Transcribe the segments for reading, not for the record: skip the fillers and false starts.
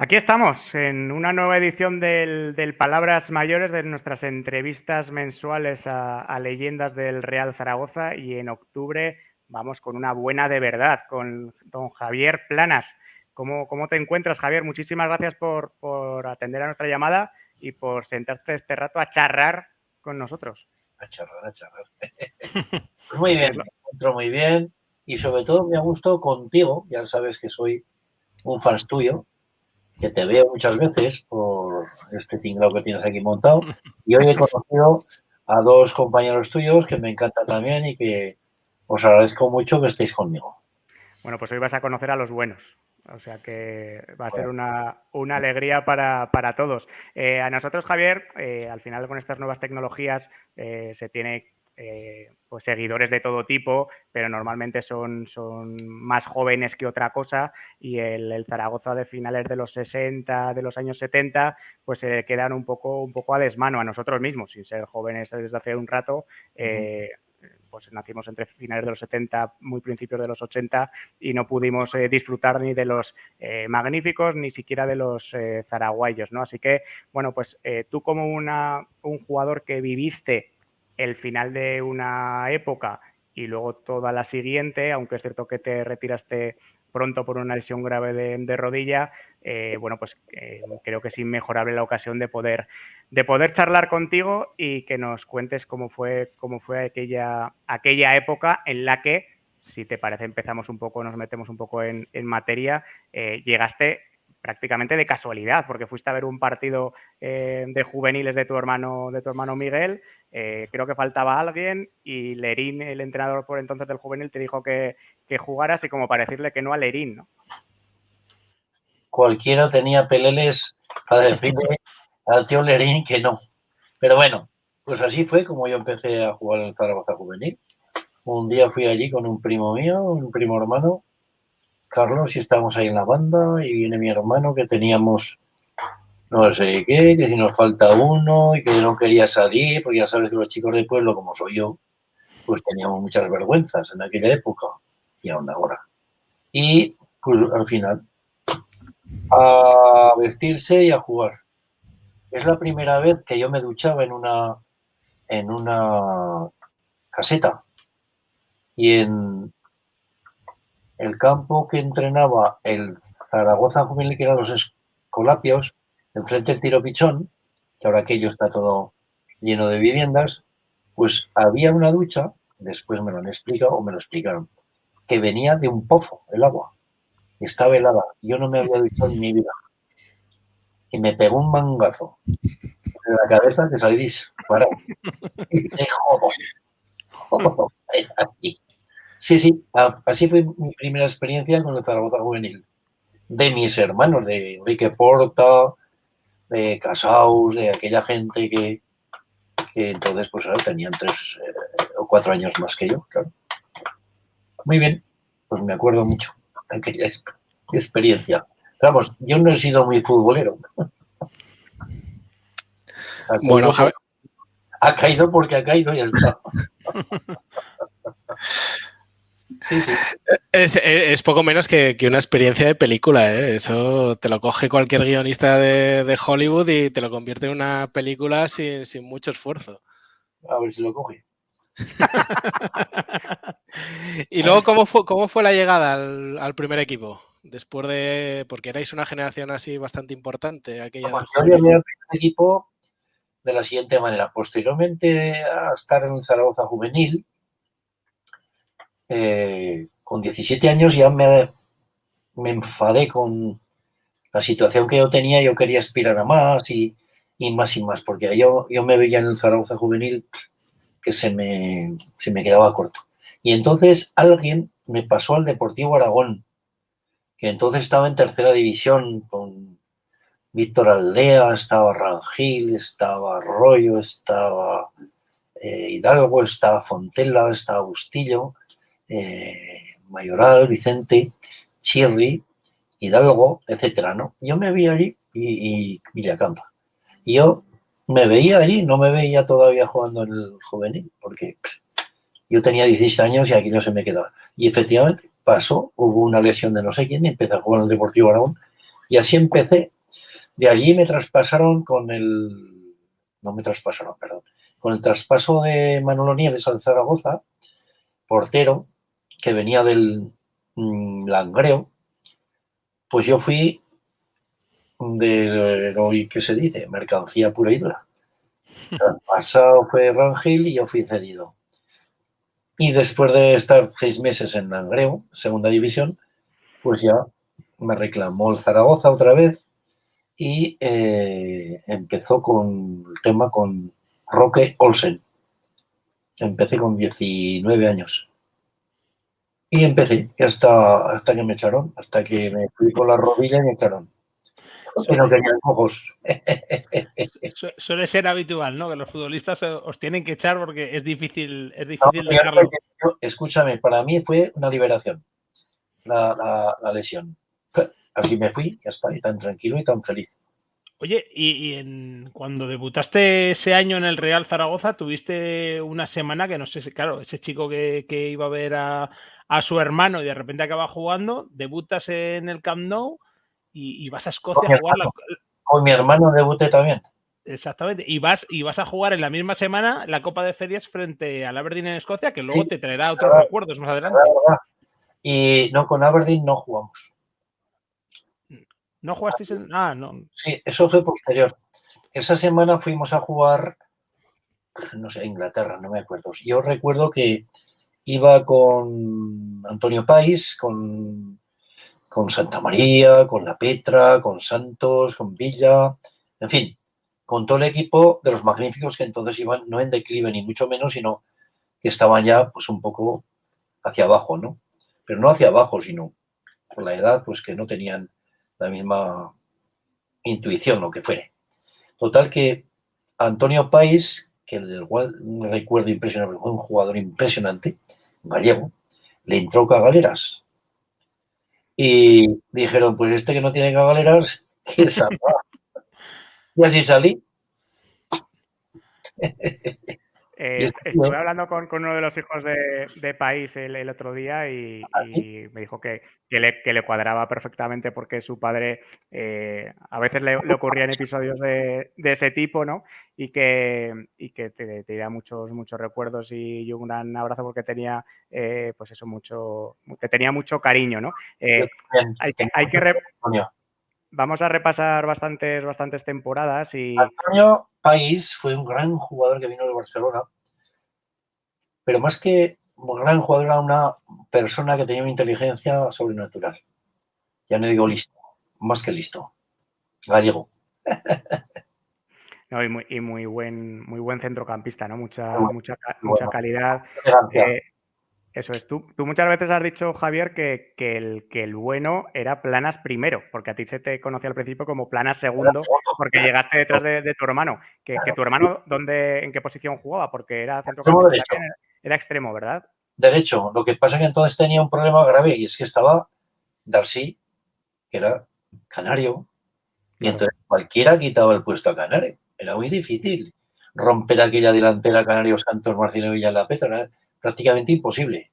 Aquí estamos en una nueva edición del Palabras Mayores, de nuestras entrevistas mensuales a leyendas del Real Zaragoza, y en octubre vamos con una buena de verdad, con don Javier Planas. ¿Cómo te encuentras, Javier? Muchísimas gracias por atender a nuestra llamada y por sentarte este rato a charrar con nosotros. A charrar. Pues muy bien, me encuentro muy bien y sobre todo me ha gustado contigo. Ya sabes que soy un fan tuyo, que te veo muchas veces por este tinglado que tienes aquí montado. Y hoy he conocido a dos compañeros tuyos que me encanta también y que os agradezco mucho que estéis conmigo. Bueno, pues hoy vas a conocer a los buenos. O sea que va a ser Bueno, una alegría para todos. A nosotros, Javier, al final con estas nuevas tecnologías se tiene pues seguidores de todo tipo, pero normalmente son más jóvenes que otra cosa, y el Zaragoza de finales de los 60, de los años 70, pues se quedan un poco a desmano a nosotros mismos, sin ser jóvenes desde hace un rato. Pues nacimos entre finales de los 70, muy principios de los 80, y no pudimos disfrutar ni de los magníficos, ni siquiera de los zaraguayos, ¿no? Así que, bueno, pues tú como un jugador que viviste el final de una época y luego toda la siguiente, aunque es cierto que te retiraste pronto por una lesión grave de rodilla, bueno, pues creo que es inmejorable la ocasión de poder charlar contigo y que nos cuentes cómo fue aquella época en la que, si te parece, empezamos un poco, nos metemos un poco en materia. Llegaste prácticamente de casualidad, porque fuiste a ver un partido de juveniles de tu hermano Miguel. Creo que faltaba alguien y Lerín, el entrenador por entonces del juvenil, te dijo que jugaras, y como para decirle que no a Lerín, ¿no? cualquiera tenía peleles para decirle al tío Lerín que no. Pero bueno, pues así fue como yo empecé a jugar en el Zaragoza Juvenil. Un día fui allí con un primo mío, un primo hermano, Carlos, y estábamos ahí en la banda y viene mi hermano que teníamos no sé qué, que si nos falta uno y que no quería salir, porque ya sabes que los chicos de pueblo, como soy yo, pues teníamos muchas vergüenzas en aquella época y aún ahora. Y pues al final, a vestirse y a jugar. Es la primera vez que yo me duchaba en una caseta y en el campo que entrenaba el Zaragoza Juvenil, que eran los Escolapios, enfrente del Tiro Pichón, que ahora aquello está todo lleno de viviendas, pues había una ducha, después me lo han explicado o me lo explicaron, que venía de un pozo el agua, estaba helada. Yo no me había duchado en mi vida y me pegó un mangazo en la cabeza que salí disparado. Y dije, joder. Sí, sí, así fue mi primera experiencia con el Zaragoza Juvenil. De mis hermanos, de Enrique Porta, de Casaus, de aquella gente que entonces pues ahora tenían 3 o 4 años más que yo, claro. Muy bien, pues me acuerdo mucho de aquella experiencia. Pero vamos, yo no he sido muy futbolero. Bueno, Javier, Ha caído porque ha caído y ya está. Sí, sí. es poco menos que una experiencia de película, ¿eh? Eso te lo coge cualquier guionista de Hollywood y te lo convierte en una película sin mucho esfuerzo. A ver si lo coge. Y luego, ¿cómo fue la llegada al primer equipo? Después porque erais una generación así bastante importante, aquella del Yo llegué juvenil. al primer equipo de la siguiente manera. Posteriormente a estar en el Zaragoza Juvenil, con 17 años ya me enfadé con la situación que yo tenía. Yo quería aspirar a más y más y más, porque yo me veía en el Zaragoza Juvenil que se me quedaba corto. Y entonces alguien me pasó al Deportivo Aragón, que entonces estaba en tercera división con Víctor Aldea, estaba Rangel, estaba Arroyo, estaba Hidalgo, estaba Fontella, estaba Bustillo, Mayoral, Vicente, Chirri, Hidalgo, etcétera, ¿no? Yo me vi allí y Villacampa. Y yo me veía allí, no me veía todavía jugando en el juvenil, porque yo tenía 16 años y aquí no se me quedaba. Y efectivamente pasó, hubo una lesión de no sé quién y empecé a jugar en el Deportivo Aragón Y así empecé. De allí me traspasaron con el traspaso de Manolo Nieves al Zaragoza, portero, que venía del Langreo. Pues yo fui de hoy que se dice, mercancía pura y dura. Pasado fue Rangel y yo fui cedido. Y después de estar 6 meses en Langreo, segunda división, pues ya me reclamó el Zaragoza otra vez y empezó con el tema con Roque Olsen. Empecé con 19 años. Y empecé hasta que me echaron, hasta que me fui con la rodilla y me echaron. Que no tenían ojos. Suele ser habitual, ¿no? Que los futbolistas os tienen que echar porque es difícil No, dejarlo. escúchame, para mí fue una liberación la lesión. Así me fui y hasta ahí tan tranquilo y tan feliz. Oye, cuando debutaste ese año en el Real Zaragoza, tuviste una semana que no sé si, claro, ese chico que iba a ver a su hermano y de repente acaba jugando, debutas en el Camp Nou y vas a Escocia a jugar Con mi hermano debuté también. Exactamente, y vas a jugar en la misma semana la Copa de Ferias frente al Aberdeen en Escocia, que luego te traerá otros recuerdos más adelante. Y no, con Aberdeen no jugamos. ¿No jugasteis en...? No. Sí, eso fue posterior. Esa semana fuimos a jugar, no sé, a Inglaterra, no me acuerdo. Yo recuerdo que iba con Antonio Pais, con Santa María, con La Petra, con Santos, con Villa, en fin, con todo el equipo de los magníficos que entonces iban no en declive ni mucho menos, sino que estaban ya pues un poco hacia abajo, ¿no? Pero no hacia abajo, sino por la edad, pues que no tenían la misma intuición, lo que fuere. Total que Antonio Pais, que del cual me recuerdo impresionante, fue un jugador impresionante, gallego, le entró cagaleras. Y dijeron, pues este que no tiene cagaleras, que salga. Y así salí. Estuve hablando con uno de los hijos de País el otro día y me dijo que le cuadraba perfectamente porque su padre a veces le ocurrían episodios de ese tipo, ¿no? Y que te diera muchos recuerdos y un gran abrazo porque tenía, pues eso, te tenía mucho cariño, ¿no? Vamos a repasar bastantes temporadas y... Antonio Pais fue un gran jugador que vino de Barcelona, pero más que un gran jugador era una persona que tenía una inteligencia sobrenatural. Ya no digo listo, más que listo. Gallego. No, y muy buen centrocampista, ¿no? Mucha calidad. Eso es. Tú muchas veces has dicho, Javier, que el bueno era Planas primero, porque a ti se te conocía al principio como Planas segundo, porque llegaste detrás de tu hermano. Que tu hermano, ¿en qué posición jugaba? Porque era centrocampista también, era extremo, ¿verdad? Derecho. Lo que pasa es que entonces tenía un problema grave y es que estaba Darcy, que era canario, y entonces cualquiera quitaba el puesto a Canario. Era muy difícil romper aquella delantera Canario Santos Marcino Villa La Petra, era prácticamente imposible.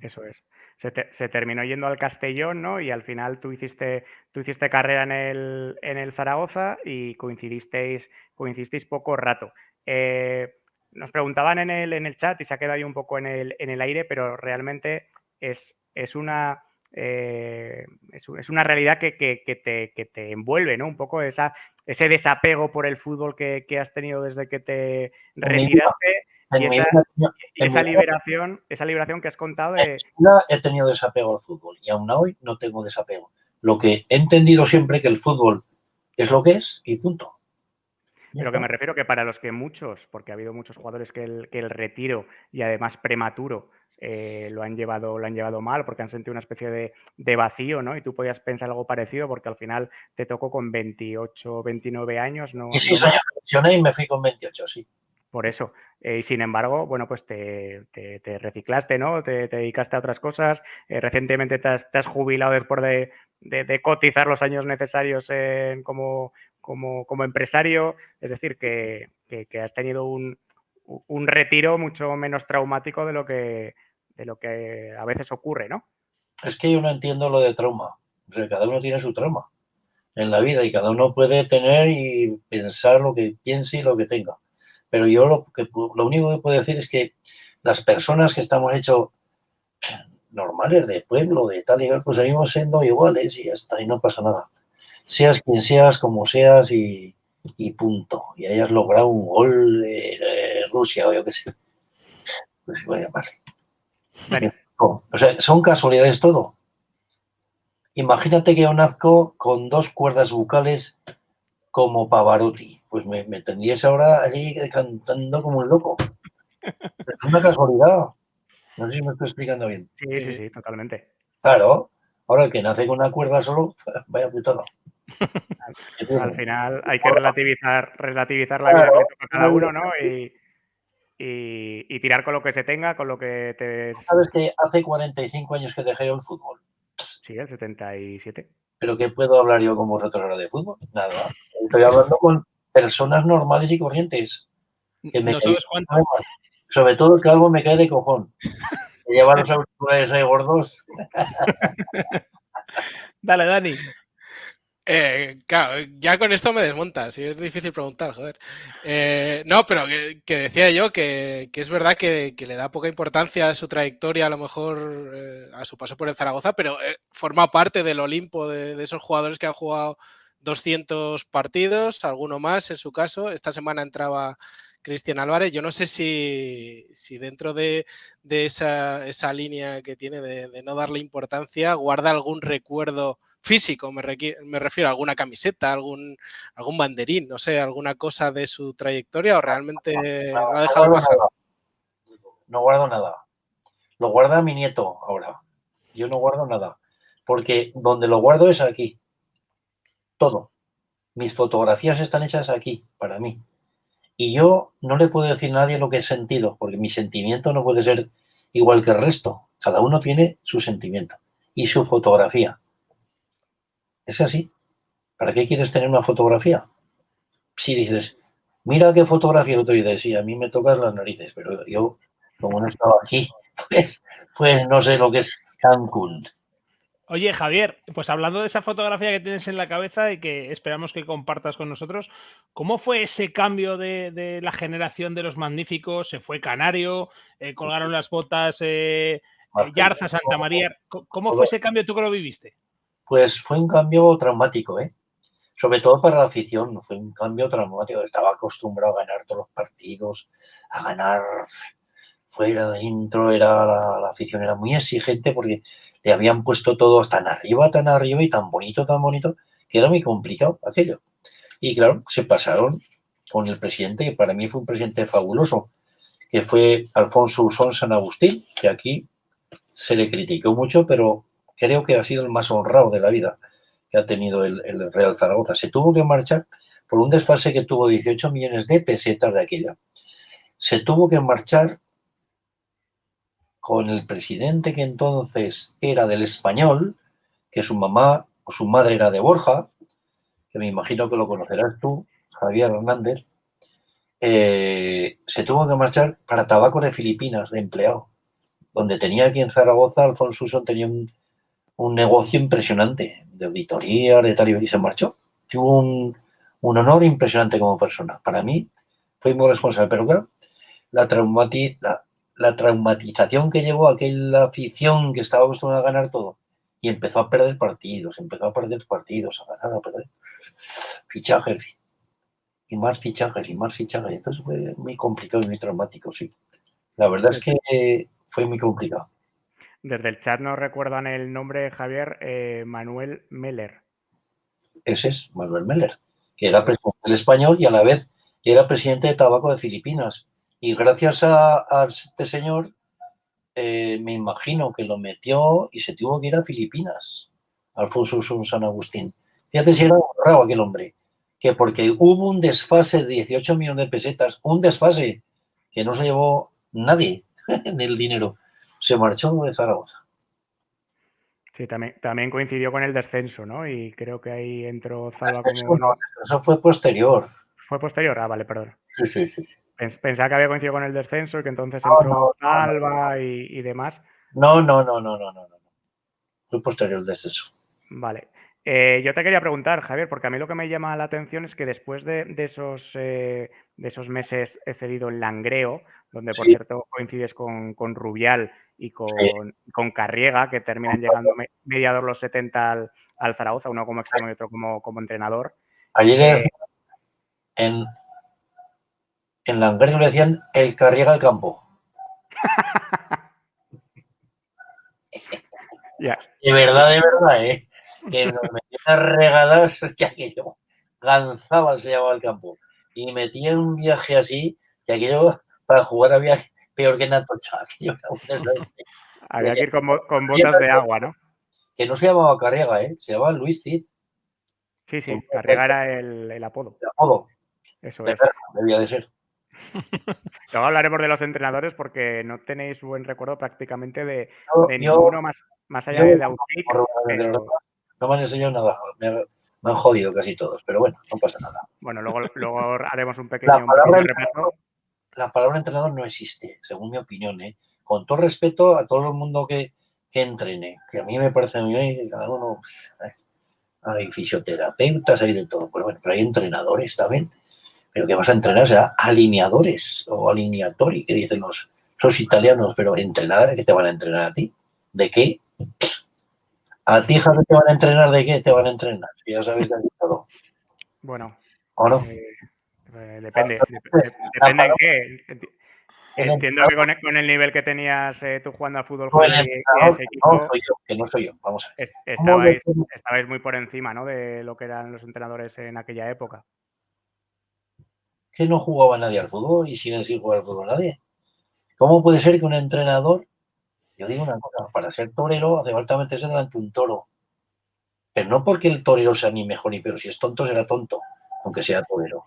Eso es. Se terminó yendo al Castellón, ¿no? Y al final tú hiciste carrera en el Zaragoza y coincidisteis poco rato. Nos preguntaban en el chat y se ha quedado ahí un poco en el aire, pero realmente es una realidad que te envuelve, ¿no? Un poco ese desapego por el fútbol que has tenido desde que te retiraste. Y esa liberación que has contado de... He tenido desapego al fútbol y aún hoy no tengo desapego. Lo que he entendido siempre que el fútbol es lo que es y punto. Pero que me refiero que para los que muchos, porque ha habido muchos jugadores que el retiro y además prematuro lo han llevado mal porque han sentido una especie de vacío, ¿no? Y tú podías pensar algo parecido porque al final te tocó con 28, 29 años, ¿no? Y 6 años me lesioné y me fui con 28, sí. Por eso. Y sin embargo, bueno, pues te reciclaste, ¿no? Te dedicaste a otras cosas. Recientemente te has jubilado después de cotizar los años necesarios como empresario. Es decir, que has tenido un retiro mucho menos traumático de lo que a veces ocurre, ¿no? Es que yo no entiendo lo de trauma. O sea, cada uno tiene su trauma. en la vida y cada uno puede tener y pensar lo que piense y lo que tenga. Pero yo lo único que puedo decir es que las personas que estamos hechos normales, de pueblo, de tal y tal, pues seguimos siendo iguales y ya está, y no pasa nada. Seas quien seas, como seas y punto. Y hayas logrado un gol de Rusia o yo qué sé. Pues voy a llamarle. Dani. O sea, son casualidades todo. Imagínate que yo nazco con 2 cuerdas vocales como Pavarotti. Pues me tendrías ahora allí cantando como un loco. Es una casualidad. No sé si me estoy explicando bien. Sí, totalmente. Claro. Ahora el que nace con una cuerda solo, vaya putada. Al final hay que relativizar la vida que Claro. le toca a cada uno, ¿no? Y tirar con lo que se tenga, con lo que te... ¿Sabes que hace 45 años que dejé el fútbol? Sí, el 77. ¿Pero qué puedo hablar yo con vosotros ahora de fútbol? Nada. Estoy hablando con personas normales y corrientes. Que me No caí, sabes cuánto. sobre todo el calvo me cae de cojón. Me lleva los auriculares ahí gordos. Dale, Dani. Claro, ya con esto me desmontas y es difícil preguntar, joder. No, pero que decía yo que es verdad que le da poca importancia a su trayectoria, a lo mejor a su paso por el Zaragoza, pero forma parte del Olimpo de esos jugadores que han jugado 200 partidos, alguno más en su caso. Esta semana entraba Cristian Álvarez. Yo no sé si dentro de esa línea que tiene de no darle importancia, guarda algún recuerdo físico, me refiero a alguna camiseta, algún banderín, no sé, alguna cosa de su trayectoria o realmente lo ha dejado pasar. No guardo nada. Lo guarda mi nieto ahora. Yo no guardo nada. Porque donde lo guardo es aquí. Todo. Mis fotografías están hechas aquí, para mí. Y yo no le puedo decir a nadie lo que he sentido, porque mi sentimiento no puede ser igual que el resto. Cada uno tiene su sentimiento y su fotografía. Es así. ¿Para qué quieres tener una fotografía? Si dices, mira qué fotografía el otro día, sí, a mí me tocan las narices, pero yo, como no estaba aquí, pues no sé lo que es Cancún. Oye, Javier, pues hablando de esa fotografía que tienes en la cabeza y que esperamos que compartas con nosotros, ¿cómo fue ese cambio de la generación de los magníficos? ¿Se fue Canario? ¿Colgaron las botas Yarza, Santa María? ¿Cómo fue ese cambio tú que lo viviste? Pues fue un cambio traumático, ¿eh? Sobre todo para la afición, fue un cambio traumático. Estaba acostumbrado a ganar todos los partidos, a ganar fuera, dentro, la afición era muy exigente porque le habían puesto todo tan arriba y tan bonito, que era muy complicado aquello. Y claro, se pasaron con el presidente, que para mí fue un presidente fabuloso, que fue Alfonso Usón San Agustín, que aquí se le criticó mucho, pero creo que ha sido el más honrado de la vida que ha tenido el Real Zaragoza. Se tuvo que marchar por un desfase que tuvo 18 millones de pesetas de aquella. Se tuvo que marchar con el presidente que entonces era del Español, que su mamá o su madre era de Borja, que me imagino que lo conocerás tú, Javier Hernández. Se tuvo que marchar para Tabaco de Filipinas, de empleado, donde tenía aquí en Zaragoza, Alfonso Usón tenía un negocio impresionante, de auditoría, de tal, y se marchó. Tuvo un honor impresionante como persona. Para mí fue muy responsable, pero claro, la traumatización que llevó a aquella afición que estaba acostumbrada a ganar todo y empezó a perder partidos, a ganar, a perder fichajes y más fichajes. Entonces fue muy complicado y muy traumático, sí. La verdad es que fue muy complicado. Desde el chat nos recuerdan el nombre, Javier, Manuel Meller. Ese es Manuel Meller, que era presidente del Español y a la vez era presidente de Tabaco de Filipinas. Y gracias a este señor, me imagino que lo metió y se tuvo que ir a Filipinas, Alfonso Usón San Agustín. Fíjate si era honrado aquel hombre, que porque hubo un desfase de 18 millones de pesetas, un desfase que no se llevó nadie del dinero, se marchó de Zaragoza. Sí, también coincidió con el descenso, ¿no? Y creo que ahí entró Zalba como... Eso fue posterior. ¿Fue posterior? Ah, vale, perdón. Sí. Pensaba que había coincidido con el descenso y que entonces entró Zalba y demás. No. Fue posterior al descenso. Vale. Yo te quería preguntar, Javier, porque a mí lo que me llama la atención es que después de esos meses cedido en Langreo, donde por Sí, cierto coincides con Rubial y sí. con Carriega, que terminan llegando mediados los 70 al Zaragoza, uno como extremo y otro como entrenador. Ayer Eh, en Langreo le decían el Carriega al campo. ya, De verdad, ¿eh? Que nos metía unas regadas que aquello Ganzábal se llamaba el campo. Y metía un viaje así, que aquello para jugar había peor que en Atocha. Aquello era un desastre. había que ir con botas de agua, ¿no? Que no se llamaba Carriega, ¿eh? Se llamaba Luis Cid. Sí, El sí, Carriega era el apodo, apodo eso de es. perro, debía de ser. Luego hablaremos de los entrenadores porque no tenéis buen recuerdo prácticamente Yo, de yo, ninguno más allá yo de Autic, de los pero demás no me han enseñado nada. Me han jodido casi todos, pero bueno, no pasa nada. bueno, luego haremos un La pequeño palabra repaso. la palabra entrenador no existe, según mi opinión, ¿eh? Con todo respeto a todo el mundo que entrene, que a mí me parece muy bien, que cada uno, hay fisioterapeutas, hay de todo, pero hay entrenadores también. Pero que vas a entrenar será alineadores o alineatori, que dicen los italianos, pero entrenar, ¿qué te van a entrenar a ti? ¿De qué? ¿A ti, Javi, te van a entrenar de qué? Te van a entrenar, si ya sabes de todo, Bueno, ¿o no? depende. La Depende en palabra, qué. el Entiendo que entrenador con el nivel que tenías tú jugando a fútbol, no el Javier, y entrenador, ese no equipo, soy yo, que no soy yo, vamos a ver. ¿Cómo estabais, estabais muy por encima, ¿no? De lo que eran los entrenadores en aquella época. que no jugaba nadie al fútbol y siguen sin jugar al fútbol nadie? ¿Cómo puede ser que un entrenador, yo digo una cosa, para ser torero hace falta meterse delante de un toro, pero no porque el torero sea ni mejor ni peor, si es tonto será tonto, aunque sea torero.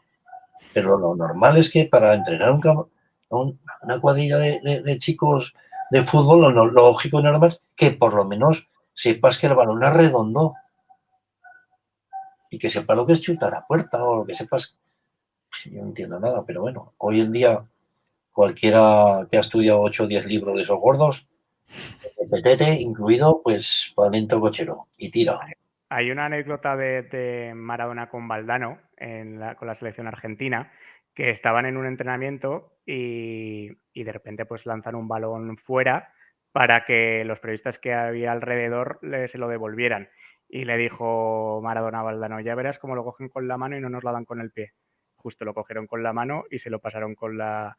Pero lo normal es que para entrenar una cuadrilla de chicos de fútbol, lo lógico y normal es que por lo menos sepas que el balón es redondo y que sepas lo que es chutar a puerta o lo que sepas. Pues yo no entiendo nada, pero bueno, hoy en día cualquiera que ha estudiado 8 o 10 libros de esos gordos, petete incluido, pues va lento cochero y tira. Hay una anécdota de Maradona con Valdano con la selección argentina, que estaban en un entrenamiento y de repente pues lanzan un balón fuera para que los periodistas que había alrededor se lo devolvieran. Y le dijo Maradona a Valdano, ya verás cómo lo cogen con la mano y no nos la dan con el pie. Justo lo cogieron con la mano y se lo pasaron con la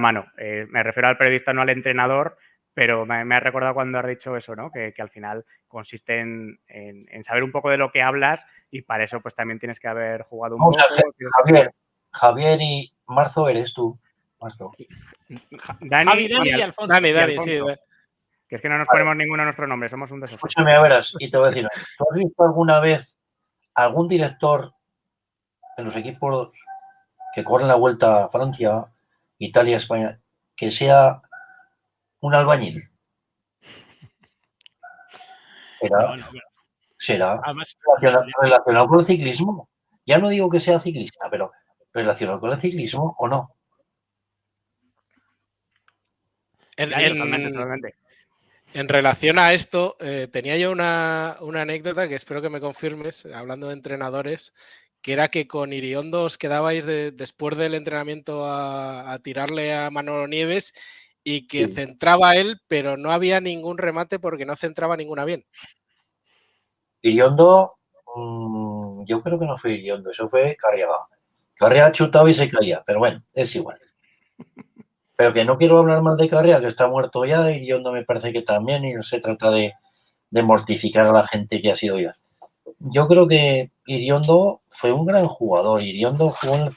mano. Me refiero al periodista, no al entrenador, pero me ha recordado cuando has dicho eso, ¿no? Que al final consiste en saber un poco de lo que hablas y para eso pues también tienes que haber jugado un Vamos a ver, poco. Javier y Marzo eres tú. Marzo. Dani Dani y Alfonso. y Dani, sí. Alfonso. Que es que no nos ponemos ninguno a nuestro nombre, somos un desastre. Escúchame, a verás, y te voy a decir, ¿tú has visto alguna vez algún director en los equipos que corren la vuelta a Francia, Italia, España, que sea un albañil? Será, No, pero será además, relacionado con el ciclismo. Ya no digo que sea ciclista, pero relacionado con el ciclismo o no. En, Ya, totalmente, en- totalmente. en relación a esto, tenía yo una anécdota que espero que me confirmes, hablando de entrenadores, que era que con Iriondo os quedabais después del entrenamiento a tirarle a Manolo Nieves y que Sí. centraba él, pero no había ningún remate porque no centraba ninguna bien. Iriondo, yo creo que no fue Iriondo, eso fue Carriaga. Carriaga chutaba y se caía, pero bueno, es igual. Pero que no quiero hablar más de Carriaga, que está muerto ya, Iriondo me parece que también, y no se trata de mortificar a la gente que ha sido ya. Yo creo que Iriondo fue un gran jugador. Iriondo jugó en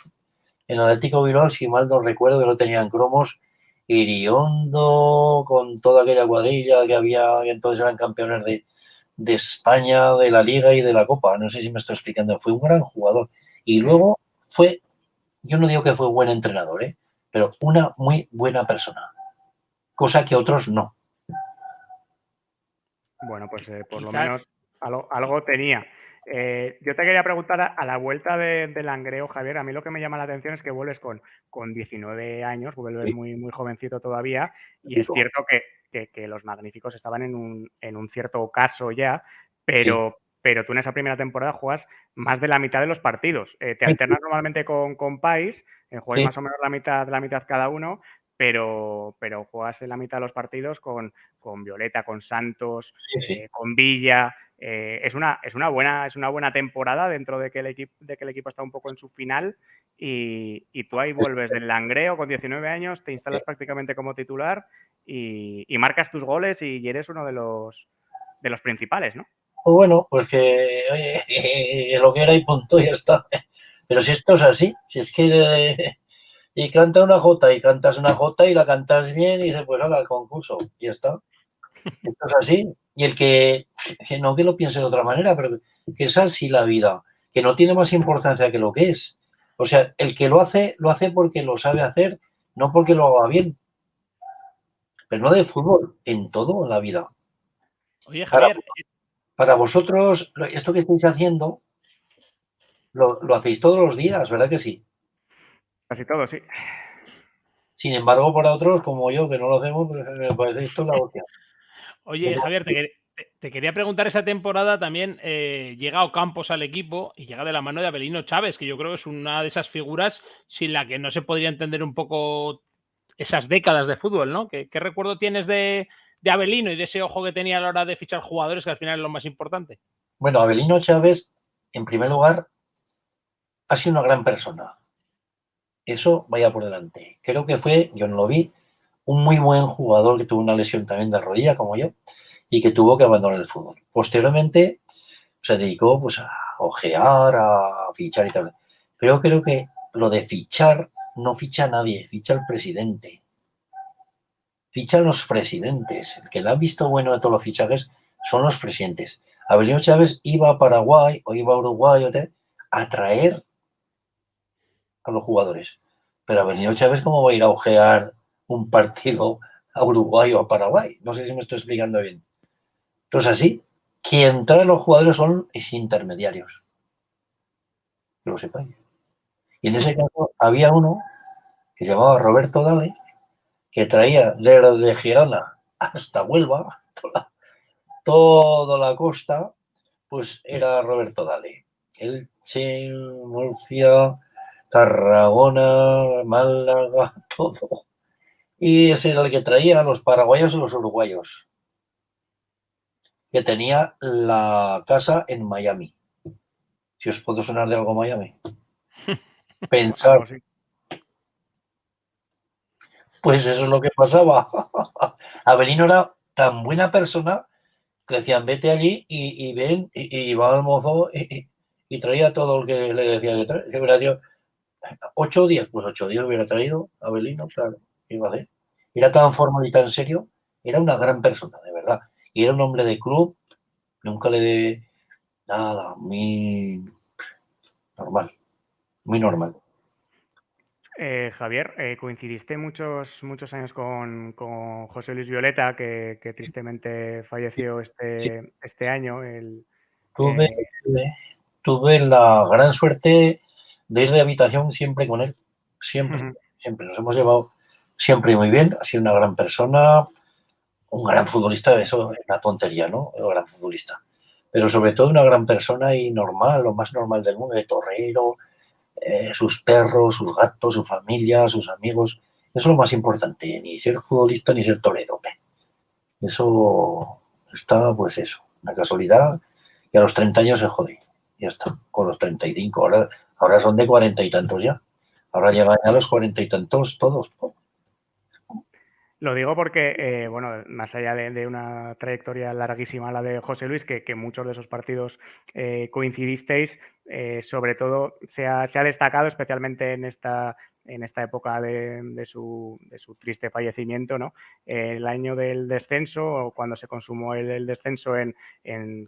el Atlético Bilbao, si mal no recuerdo, que no tenían cromos. Iriondo, con toda aquella cuadrilla que había, que entonces eran campeones de España, de la Liga y de la Copa. No sé si me estoy explicando. Fue un gran jugador. Y luego fue, yo no digo que fue buen entrenador, pero una muy buena persona. Cosa que otros no. Bueno, pues por lo quizás menos algo tenía. Yo te quería preguntar a la vuelta de Langreo, Javier, a mí lo que me llama la atención es que vuelves con 19 años, vuelves Sí, muy, muy jovencito todavía, y es digo, cierto que los magníficos estaban en un cierto ocaso ya, sí. pero pero tú en esa primera temporada juegas más de la mitad de los partidos. Te alternas normalmente con Pais, juegas Sí, más o menos la mitad cada uno, pero juegas en la mitad de los partidos con Violeta, con Santos, sí, sí. con Villa. Es una buena temporada dentro de que el equipo está un poco en su final y tú ahí vuelves del Langreo con 19 años, te instalas prácticamente como titular y marcas tus goles y eres uno de los principales, ¿no? Pues bueno, porque oye, lo que era y punto, ya está. Pero si esto es así, si es que y canta una jota y cantas una jota y la cantas bien y dices, pues al concurso, y ya está. Esto es así. Y el que no que lo piense de otra manera, pero que es así la vida, que no tiene más importancia que lo que es. O sea, el que lo hace porque lo sabe hacer, no porque lo haga bien. Pero no de fútbol, en todo en la vida. Oye, Para, Javier, para vosotros, esto que estáis haciendo, lo hacéis todos los días, ¿verdad que sí? Casi todo, sí. Sin embargo, para otros, como yo, que no lo hacemos, pues, me parece esto la hostia. Oye, Javier, te quería preguntar, esa temporada también llega Ocampos al equipo y llega de la mano de Avelino Chávez, que yo creo que es una de esas figuras sin la que no se podría entender un poco esas décadas de fútbol, ¿no? ¿Qué recuerdo tienes de Avelino y de ese ojo que tenía a la hora de fichar jugadores, que al final es lo más importante? Bueno, Avelino Chávez, en primer lugar, ha sido una gran persona. Eso vaya por delante. Creo que fue, yo no lo vi, un muy buen jugador que tuvo una lesión también de rodilla, como yo, y que tuvo que abandonar el fútbol. Posteriormente se dedicó pues, a ojear, a fichar y tal. Pero creo que lo de fichar no ficha a nadie, ficha al presidente. Fichan los presidentes. El que le ha visto bueno de todos los fichajes son los presidentes. Avelino Chávez iba a Paraguay o iba a Uruguay a traer a los jugadores. Pero Avelino Chávez, ¿cómo va a ir a ojear un partido a Uruguay o a Paraguay? No sé si me estoy explicando bien. Entonces, así, quien trae a los jugadores son los intermediarios. Que lo sepáis. Y en ese caso había uno que se llamaba Roberto Dale, que traía desde Girona hasta Huelva, toda la costa, pues era Roberto Dale. Elche, Murcia, Tarragona, Málaga, todo. Y ese era el que traía a los paraguayos y los uruguayos, que tenía la casa en Miami. Si os puedo sonar de algo Miami. Pensar, Algo así. pues eso es lo que pasaba. Avelino era tan buena persona que le decían, vete allí y ven, y va al mozo y traía todo lo que le decía que traía. Que hubiera dicho, 8 días, pues 8 días hubiera traído Avelino, claro, ¿qué iba a hacer? Era tan formal y tan serio, era una gran persona, de verdad. Y era un hombre de club, nunca le de nada, muy normal, muy normal. Javier, coincidiste muchos años con José Luis Violeta, que tristemente falleció Sí, este año. tuve, tuve la gran suerte de ir de habitación siempre con él, siempre, siempre. Nos hemos llevado siempre muy bien, ha sido una gran persona, un gran futbolista, eso es una tontería, ¿no? Un gran futbolista. Pero sobre todo una gran persona y normal, lo más normal del mundo, de torero, sus perros, sus gatos, su familia, sus amigos. Eso es lo más importante, ni ser futbolista ni ser torero. Eso está, pues eso, una casualidad. Y a los 30 años se jode. Ya está, con los 35. Ahora son de 40 y tantos ya. Ahora llegan a los 40 y tantos todos. Lo digo porque, bueno, más allá de una trayectoria larguísima, la de José Luis, que muchos de esos partidos coincidisteis, sobre todo se ha destacado especialmente en esta época de su triste fallecimiento, ¿no? El año del descenso, o cuando se consumó el descenso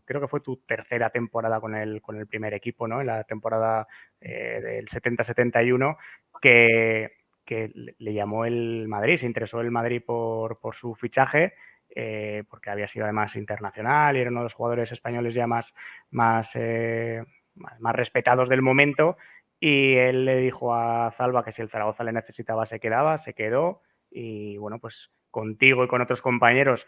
creo que fue tu tercera temporada con el primer equipo, ¿no? En la temporada del 70-71, que le llamó el Madrid, se interesó el Madrid por su fichaje, porque había sido además internacional y era uno de los jugadores españoles ya más respetados del momento. Y él le dijo a Zalba que si el Zaragoza le necesitaba se quedaba, se quedó. Y bueno, pues contigo y con otros compañeros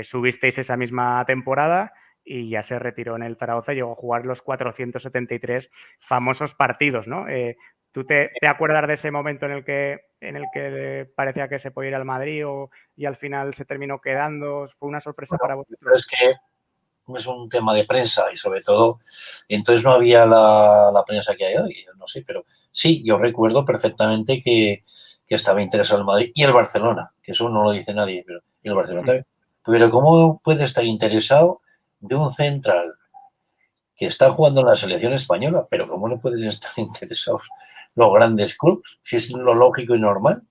subisteis esa misma temporada y ya se retiró en el Zaragoza, llegó a jugar los 473 famosos partidos, ¿no? ¿Tú te acuerdas de ese momento en el que parecía que se podía ir al Madrid y al final se terminó quedando? ¿Fue una sorpresa para Pero vosotros? es que es un tema de prensa y sobre todo, entonces no había la prensa que hay hoy, no sé, pero sí, yo recuerdo perfectamente que estaba interesado el Madrid y el Barcelona, que eso no lo dice nadie, pero y el Barcelona también. Pero ¿cómo puede estar interesado de un central que está jugando en la selección española? Pero ¿cómo no pueden estar interesados los grandes clubes? Si es lo lógico y normal.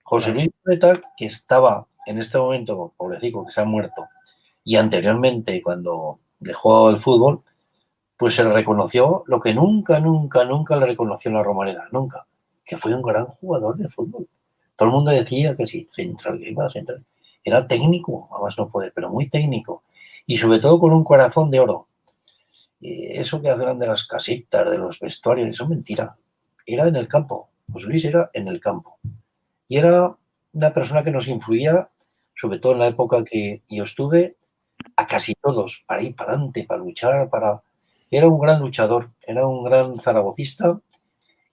José Luis Peta, que estaba en este momento, pobrecito, que se ha muerto, y anteriormente, cuando dejó el fútbol, pues se le reconoció lo que nunca le reconoció en la Romareda, nunca, que fue un gran jugador de fútbol. Todo el mundo decía que sí, central, que iba a central. Era técnico, a más no poder, pero muy técnico. Y sobre todo con un corazón de oro. Eso que hacen de las casitas, de los vestuarios, eso es mentira. Era en el campo. José Luis era en el campo. Y era una persona que nos influía, sobre todo en la época que yo estuve, a casi todos, para ir para adelante, para luchar, Era un gran luchador, era un gran zaragocista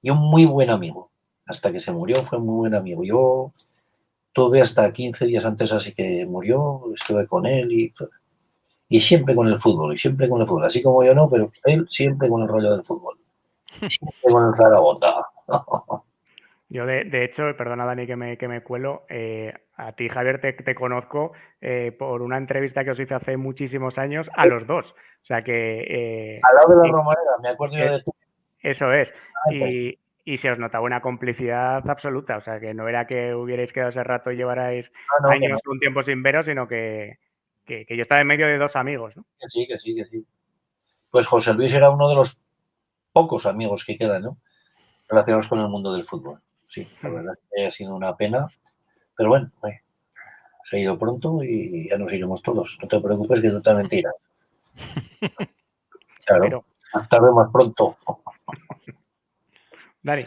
y un muy buen amigo. Hasta que se murió fue muy buen amigo. Yo tuve hasta 15 días antes así que murió, estuve con él y siempre con el fútbol, y siempre con el fútbol. Así como yo no, pero él siempre con el rollo del fútbol. Siempre con el Zaragoza. Yo, de hecho, perdona Dani que me cuelo, a ti Javier te conozco por una entrevista que os hice hace muchísimos años a los dos. O sea que... Al lado de la Romareda, me acuerdo yo de tú. Eso es. Y se os notaba una complicidad absoluta. O sea que no era que hubierais quedado ese rato y llevarais años un tiempo sin veros, sino que yo estaba en medio de dos amigos, ¿no? Que sí, que sí, que sí. Pues José Luis era uno de los pocos amigos que quedan, ¿no? Relacionados con el mundo del fútbol. Sí, la verdad es que ha sido una pena, pero bueno, se ha ido pronto y ya nos iremos todos. No te preocupes que tú también te irás. Claro, más tarde, más pronto. Dani.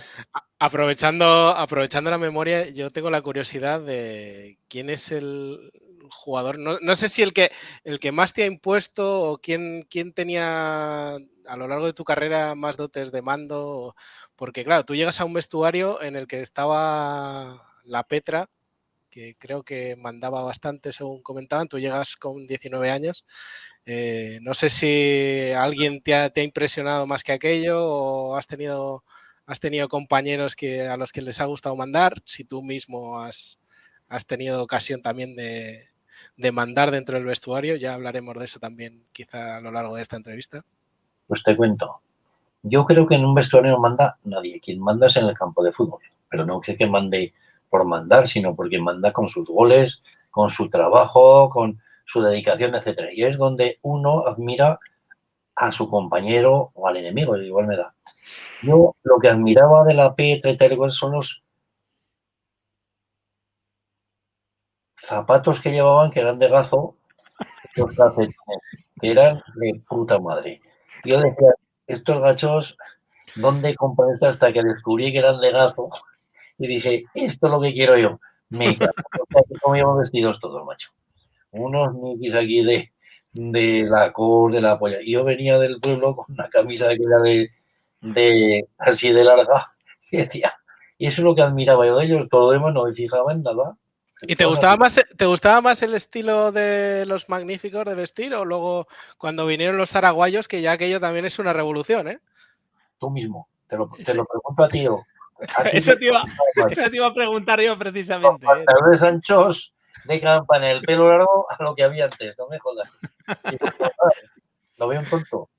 Aprovechando la memoria, yo tengo la curiosidad de quién es el jugador. No sé si el que más te ha impuesto o quién tenía a lo largo de tu carrera más dotes de mando. Porque, claro, tú llegas a un vestuario en el que estaba la Petra, que creo que mandaba bastante, según comentaban. Tú llegas con 19 años. No sé si alguien te ha impresionado más que aquello o has tenido compañeros a los que les ha gustado mandar, si tú mismo has tenido ocasión también de mandar dentro del vestuario. Ya hablaremos de eso también quizá a lo largo de esta entrevista. Pues te cuento. Yo creo que en un vestuario no manda nadie. Quien manda es en el campo de fútbol. Pero no que mande por mandar, sino porque manda con sus goles, con su trabajo, con su dedicación, etcétera. Y es donde uno admira a su compañero o al enemigo, igual me da. Yo lo que admiraba de la P30 son los zapatos que llevaban, que eran de gazo, los calcetines, que eran de puta madre. Yo decía, estos gachos, ¿dónde compran esto? Hasta que descubrí que eran de gazo y dije, esto es lo que quiero yo. Me cago. ¿Cómo íbamos vestidos todos, macho? Unos nikis aquí de la cor, de la polla. Y yo venía del pueblo con una camisa que era de así de larga y decía, y eso es lo que admiraba yo de ellos, todo lo demás no me fijaba en nada. ¿Y te gustaba más el estilo de los magníficos de vestir o luego cuando vinieron los zaraguayos, que ya aquello también es una revolución, ¿eh? Tú mismo, te lo pregunto a ti. Eso te iba a preguntar yo precisamente. Los pantalones anchos de campana, el pelo largo a lo que había antes, no me jodas. Lo veo un tonto.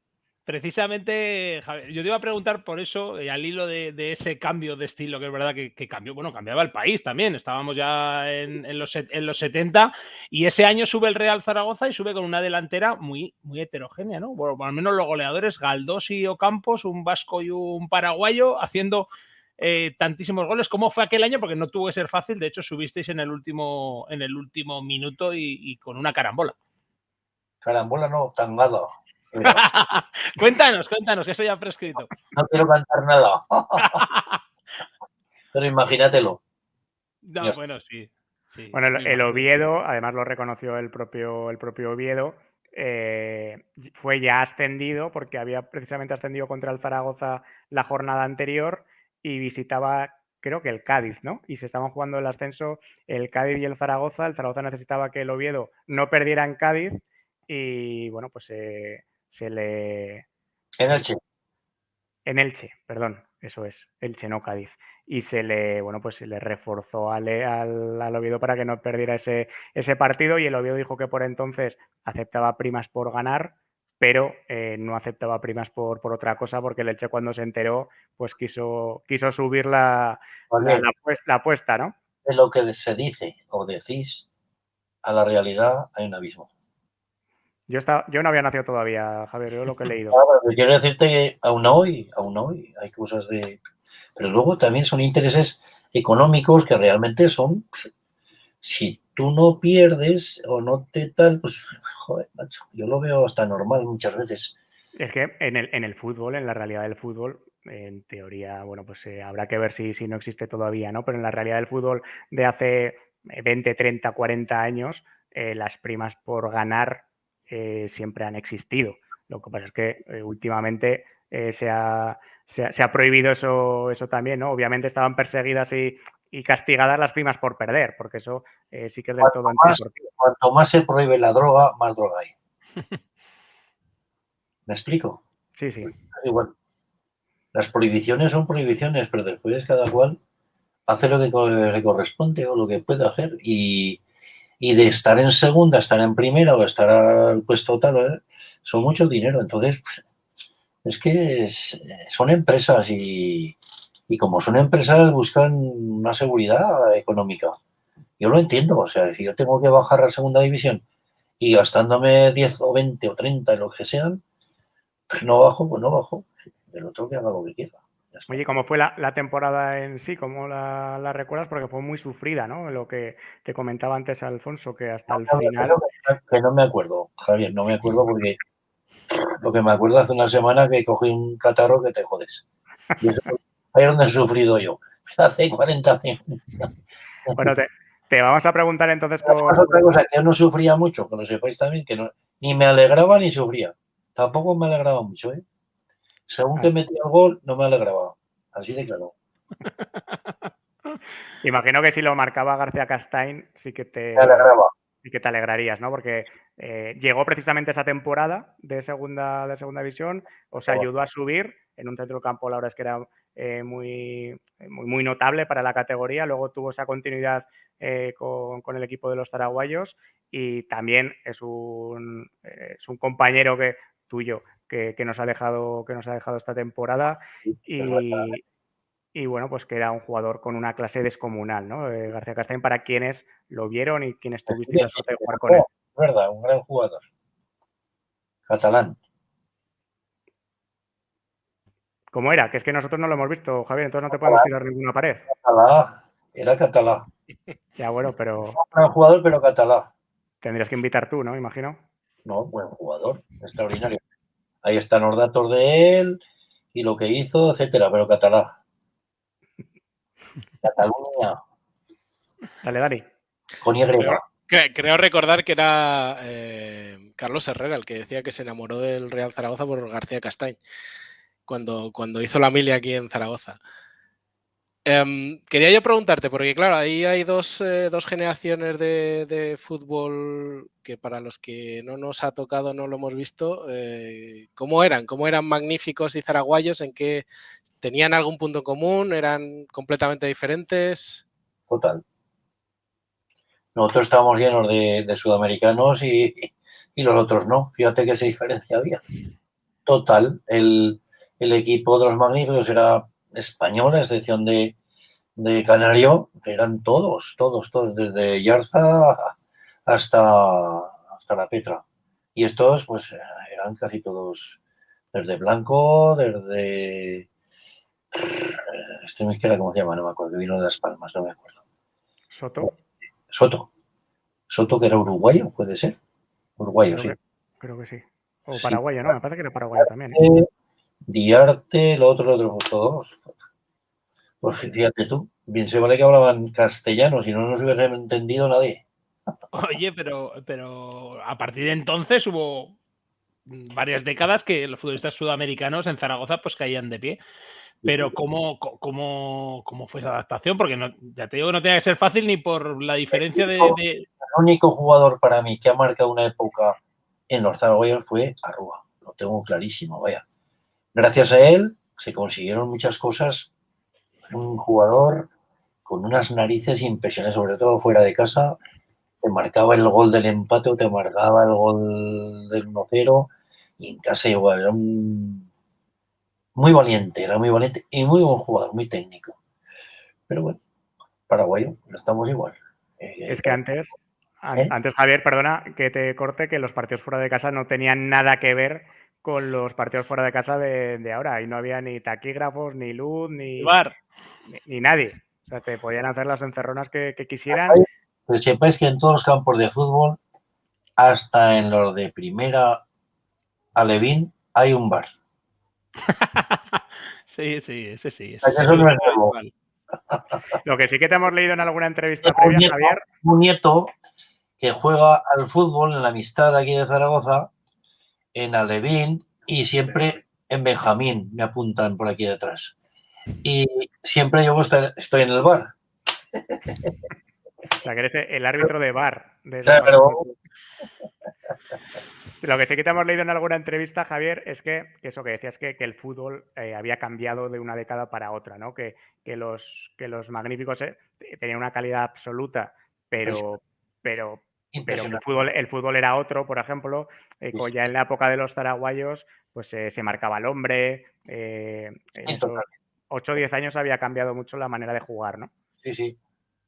Precisamente, Javier, yo te iba a preguntar por eso, al hilo de ese cambio de estilo, que es verdad que cambió, bueno, cambiaba el país también, estábamos ya en los 70 y ese año sube el Real Zaragoza y sube con una delantera muy, muy heterogénea, ¿no? Bueno, al menos los goleadores, Galdós y Ocampos, un vasco y un paraguayo, haciendo tantísimos goles. ¿Cómo fue aquel año? Porque no tuvo que ser fácil, de hecho subisteis en el último minuto y con una carambola. Carambola no, tangada. Cuéntanos, que eso ya ha prescrito. No quiero cantar nada. Pero imagínatelo. No, bueno, sí. Bueno, el Oviedo, además lo reconoció el propio Oviedo, fue ya ascendido porque había precisamente ascendido contra el Zaragoza la jornada anterior y visitaba, creo que el Cádiz, ¿no? Y se estaban jugando el ascenso el Cádiz y el Zaragoza. El Zaragoza necesitaba que el Oviedo no perdiera en Cádiz y, bueno, pues se le... En Elche. En Elche, perdón, eso es, Elche, no Cádiz. Y bueno, pues se le reforzó al Oviedo para que no perdiera ese partido y el Oviedo dijo que por entonces aceptaba primas por ganar, pero no aceptaba primas por otra cosa porque el Elche cuando se enteró pues quiso subir la apuesta, ¿no? De lo que se dice o decís a la realidad hay un abismo. Yo no había nacido todavía, Javier, yo lo que he leído. Claro, quiero decirte que aún hoy hay cosas de... Pero luego también son intereses económicos que realmente son... Si tú no pierdes o no te tal, pues, joder, macho, yo lo veo hasta normal muchas veces. Es que en el fútbol, en la realidad del fútbol, en teoría, bueno, pues habrá que ver si no existe todavía, ¿no? Pero en la realidad del fútbol de hace 20, 30, 40 años, las primas por ganar siempre han existido. Lo que pasa es que últimamente se ha prohibido eso también, ¿no? Obviamente estaban perseguidas y castigadas las primas por perder, porque eso sí que es del todo antideportivo. Cuanto más se prohíbe la droga, más droga hay. ¿Me explico? Sí, sí. Igual. Las prohibiciones son prohibiciones, pero después cada cual hace lo que le corresponde o lo que puede hacer y de estar en segunda, estar en primera o estar al puesto tal, son mucho dinero. Entonces, pues, es que son empresas y como son empresas buscan una seguridad económica. Yo lo entiendo, o sea, si yo tengo que bajar a segunda división y gastándome 10 o 20 o 30 lo que sean, pues no bajo, pues no bajo. El otro que haga lo que quiera. Oye, ¿cómo fue la temporada en sí? ¿Cómo la recuerdas? Porque fue muy sufrida, ¿no? Lo que te comentaba antes Alfonso, que hasta el final... Que no me acuerdo, Javier, no me acuerdo porque lo que me acuerdo hace una semana que cogí un catarro que te jodes. Y eso ahí es donde he sufrido yo. Hace 40 años. Bueno, te vamos a preguntar entonces por... Otra cosa, que yo no sufría mucho, que lo sepáis también, que no, ni me alegraba ni sufría. Tampoco me alegraba mucho, ¿eh? Según que metía el gol, no me alegraba. Así de claro. Imagino que si lo marcaba García Castain sí que Me alegraba. te alegrarías, ¿no? Porque llegó precisamente esa temporada de segunda división, os ayudó a subir en un centro campo, la verdad es que era muy notable para la categoría, luego tuvo esa continuidad con el equipo de los zaragoyos y también es un compañero tuyo que nos ha dejado esta temporada y bueno, pues que era un jugador con una clase descomunal, ¿no? García Castañ, para quienes lo vieron y quienes tuvisteis la suerte de jugar con él. Es verdad, un gran jugador. Catalán. ¿Cómo era? Que es que nosotros no lo hemos visto, Javier, entonces no te podemos tirar ninguna pared. Catalá. Era catalá. Ya, bueno, pero Un gran jugador, pero catalá. tendrías que invitar tú, ¿no? Imagino. No, buen jugador. Extraordinario. Ahí están los datos de él y lo que hizo, etcétera, pero catalá. Cataluña. Dale, Dani. Con Y. Creo recordar que era Carlos Herrera el que decía que se enamoró del Real Zaragoza por García Castañ cuando hizo la mili aquí en Zaragoza. Quería yo preguntarte, porque claro, ahí hay dos generaciones de fútbol que para los que no nos ha tocado, no lo hemos visto, ¿cómo eran? ¿Cómo eran magníficos y zaraguayos? ¿En qué tenían algún punto en común? ¿Eran completamente diferentes? Total. Nosotros estábamos llenos de sudamericanos y los otros no. Fíjate qué diferencia había. Total. El equipo de los magníficos era español, a excepción de Canario, eran todos, desde Yarza hasta la Petra. Y estos, pues, eran casi todos desde Blanco, desde... Este no es que era, ¿cómo se llama? No me acuerdo, que vino de Las Palmas, no me acuerdo. Soto, que era uruguayo, puede ser. Uruguayo, sí. Creo que sí. O sí. paraguayo, ¿no? Me parece que era paraguayo también. ¿eh? Diarte, el otro, todos. Pues fíjate tú, bien se vale que hablaban castellano, si no nos hubiera entendido nadie. Oye, pero a partir de entonces hubo varias décadas que los futbolistas sudamericanos en Zaragoza pues caían de pie. Pero ¿cómo fue esa adaptación? Porque no, ya te digo que no tenía que ser fácil ni por la diferencia de... El único jugador para mí que ha marcado una época en los Zaragoza fue Arrua. Lo tengo clarísimo, vaya. Gracias a él se consiguieron muchas cosas. Un jugador con unas narices impresionantes, sobre todo fuera de casa. Te marcaba el gol del empate o te marcaba el gol del 1-0 y en casa igual. Era muy valiente y muy buen jugador, muy técnico. Pero bueno, paraguayo, no estamos igual. Es que antes, Javier, perdona que te corte, que los partidos fuera de casa no tenían nada que ver con los partidos fuera de casa de ahora. Y no había ni taquígrafos, ni luz, ni nadie. O sea, te podían hacer las encerronas que quisieran. Pues sepáis que en todos los campos de fútbol, hasta en los de primera alevín, hay un bar. Sí, ese sí. Eso no es nuevo. Lo que sí que te hemos leído en alguna entrevista previa, Javier. Un nieto que juega al fútbol en la Amistad aquí de Zaragoza, en alevín y siempre en Benjamín, me apuntan por aquí detrás. Y siempre yo estoy en el bar. O sea, que eres el árbitro de bar. Claro. Lo que sí que te hemos leído en alguna entrevista, Javier, es que eso que decías que el fútbol había cambiado de una década para otra, ¿no? Que los magníficos tenían una calidad absoluta, pero el fútbol era otro, por ejemplo. Ya en la época de los zaraguayos, pues se marcaba el hombre. En esos 8 o 10 años había cambiado mucho la manera de jugar, ¿no? Sí.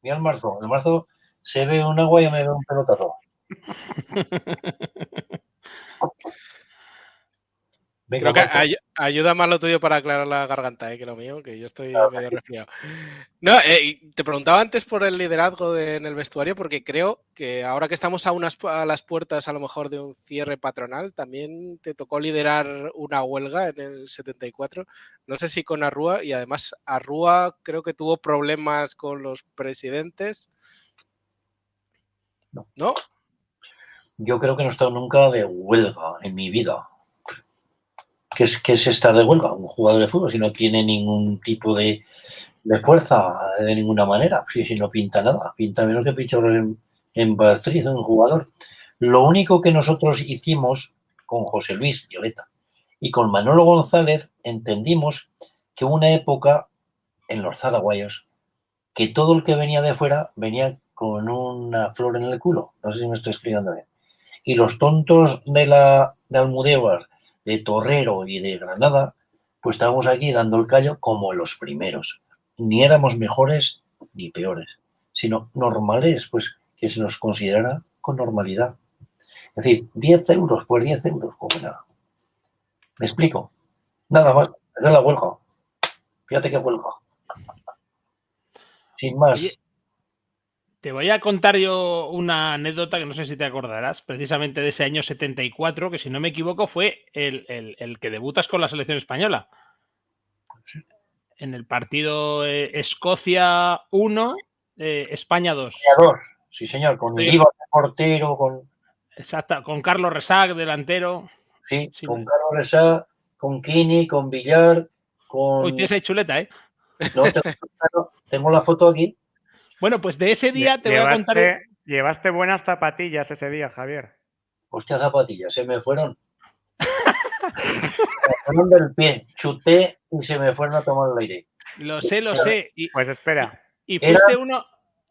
Mira el marzo. En el marzo se ve un agua y yo me veo un pelotazo. Venga, creo que ayuda más lo tuyo para aclarar la garganta que lo mío, que yo estoy medio resfriado. No, te preguntaba antes por el liderazgo en el vestuario, porque creo que ahora que estamos a las puertas a lo mejor de un cierre patronal, también te tocó liderar una huelga en el 74. No sé si con Arrua, y además Arrua creo que tuvo problemas con los presidentes. ¿No? Yo creo que no he estado nunca de huelga en mi vida. ¿Qué es estar de huelga? Un jugador de fútbol, si no tiene ningún tipo de fuerza de ninguna manera, si no pinta nada, pinta menos que pichorros en Bastriz, un jugador. Lo único que nosotros hicimos con José Luis Violeta y con Manolo González, entendimos que una época en los zaraguayos, que todo el que venía de fuera venía con una flor en el culo. No sé si me estoy explicando bien. Y los tontos de Almudévar, de Torrero y de Granada, pues estábamos aquí dando el callo como los primeros. Ni éramos mejores ni peores, sino normales, pues que se nos considerara con normalidad. Es decir, 10 euros, pues 10 euros, como nada. ¿Me explico? Nada más, es de la huelga. Fíjate qué huelga. Sin más. Oye, te voy a contar yo una anécdota que no sé si te acordarás, precisamente de ese año 74, que si no me equivoco fue el que debutas con la selección española. Sí. En el partido Escocia 1, España 2. España 2, sí señor, con Iribar de portero, con... Exacto, con Carlos Resac, delantero. Sí, con Carlos Resac, con Kini, con Villar, con... Hoy tienes ahí chuleta, ¿eh? No, tengo la foto aquí. Bueno, pues de ese día te voy a contar... Llevaste buenas zapatillas ese día, Javier. Hostia, zapatillas, se me fueron. Me fueron del pie, chuté y se me fueron a tomar el aire. Lo sé. Y, pues espera. Y fuiste uno...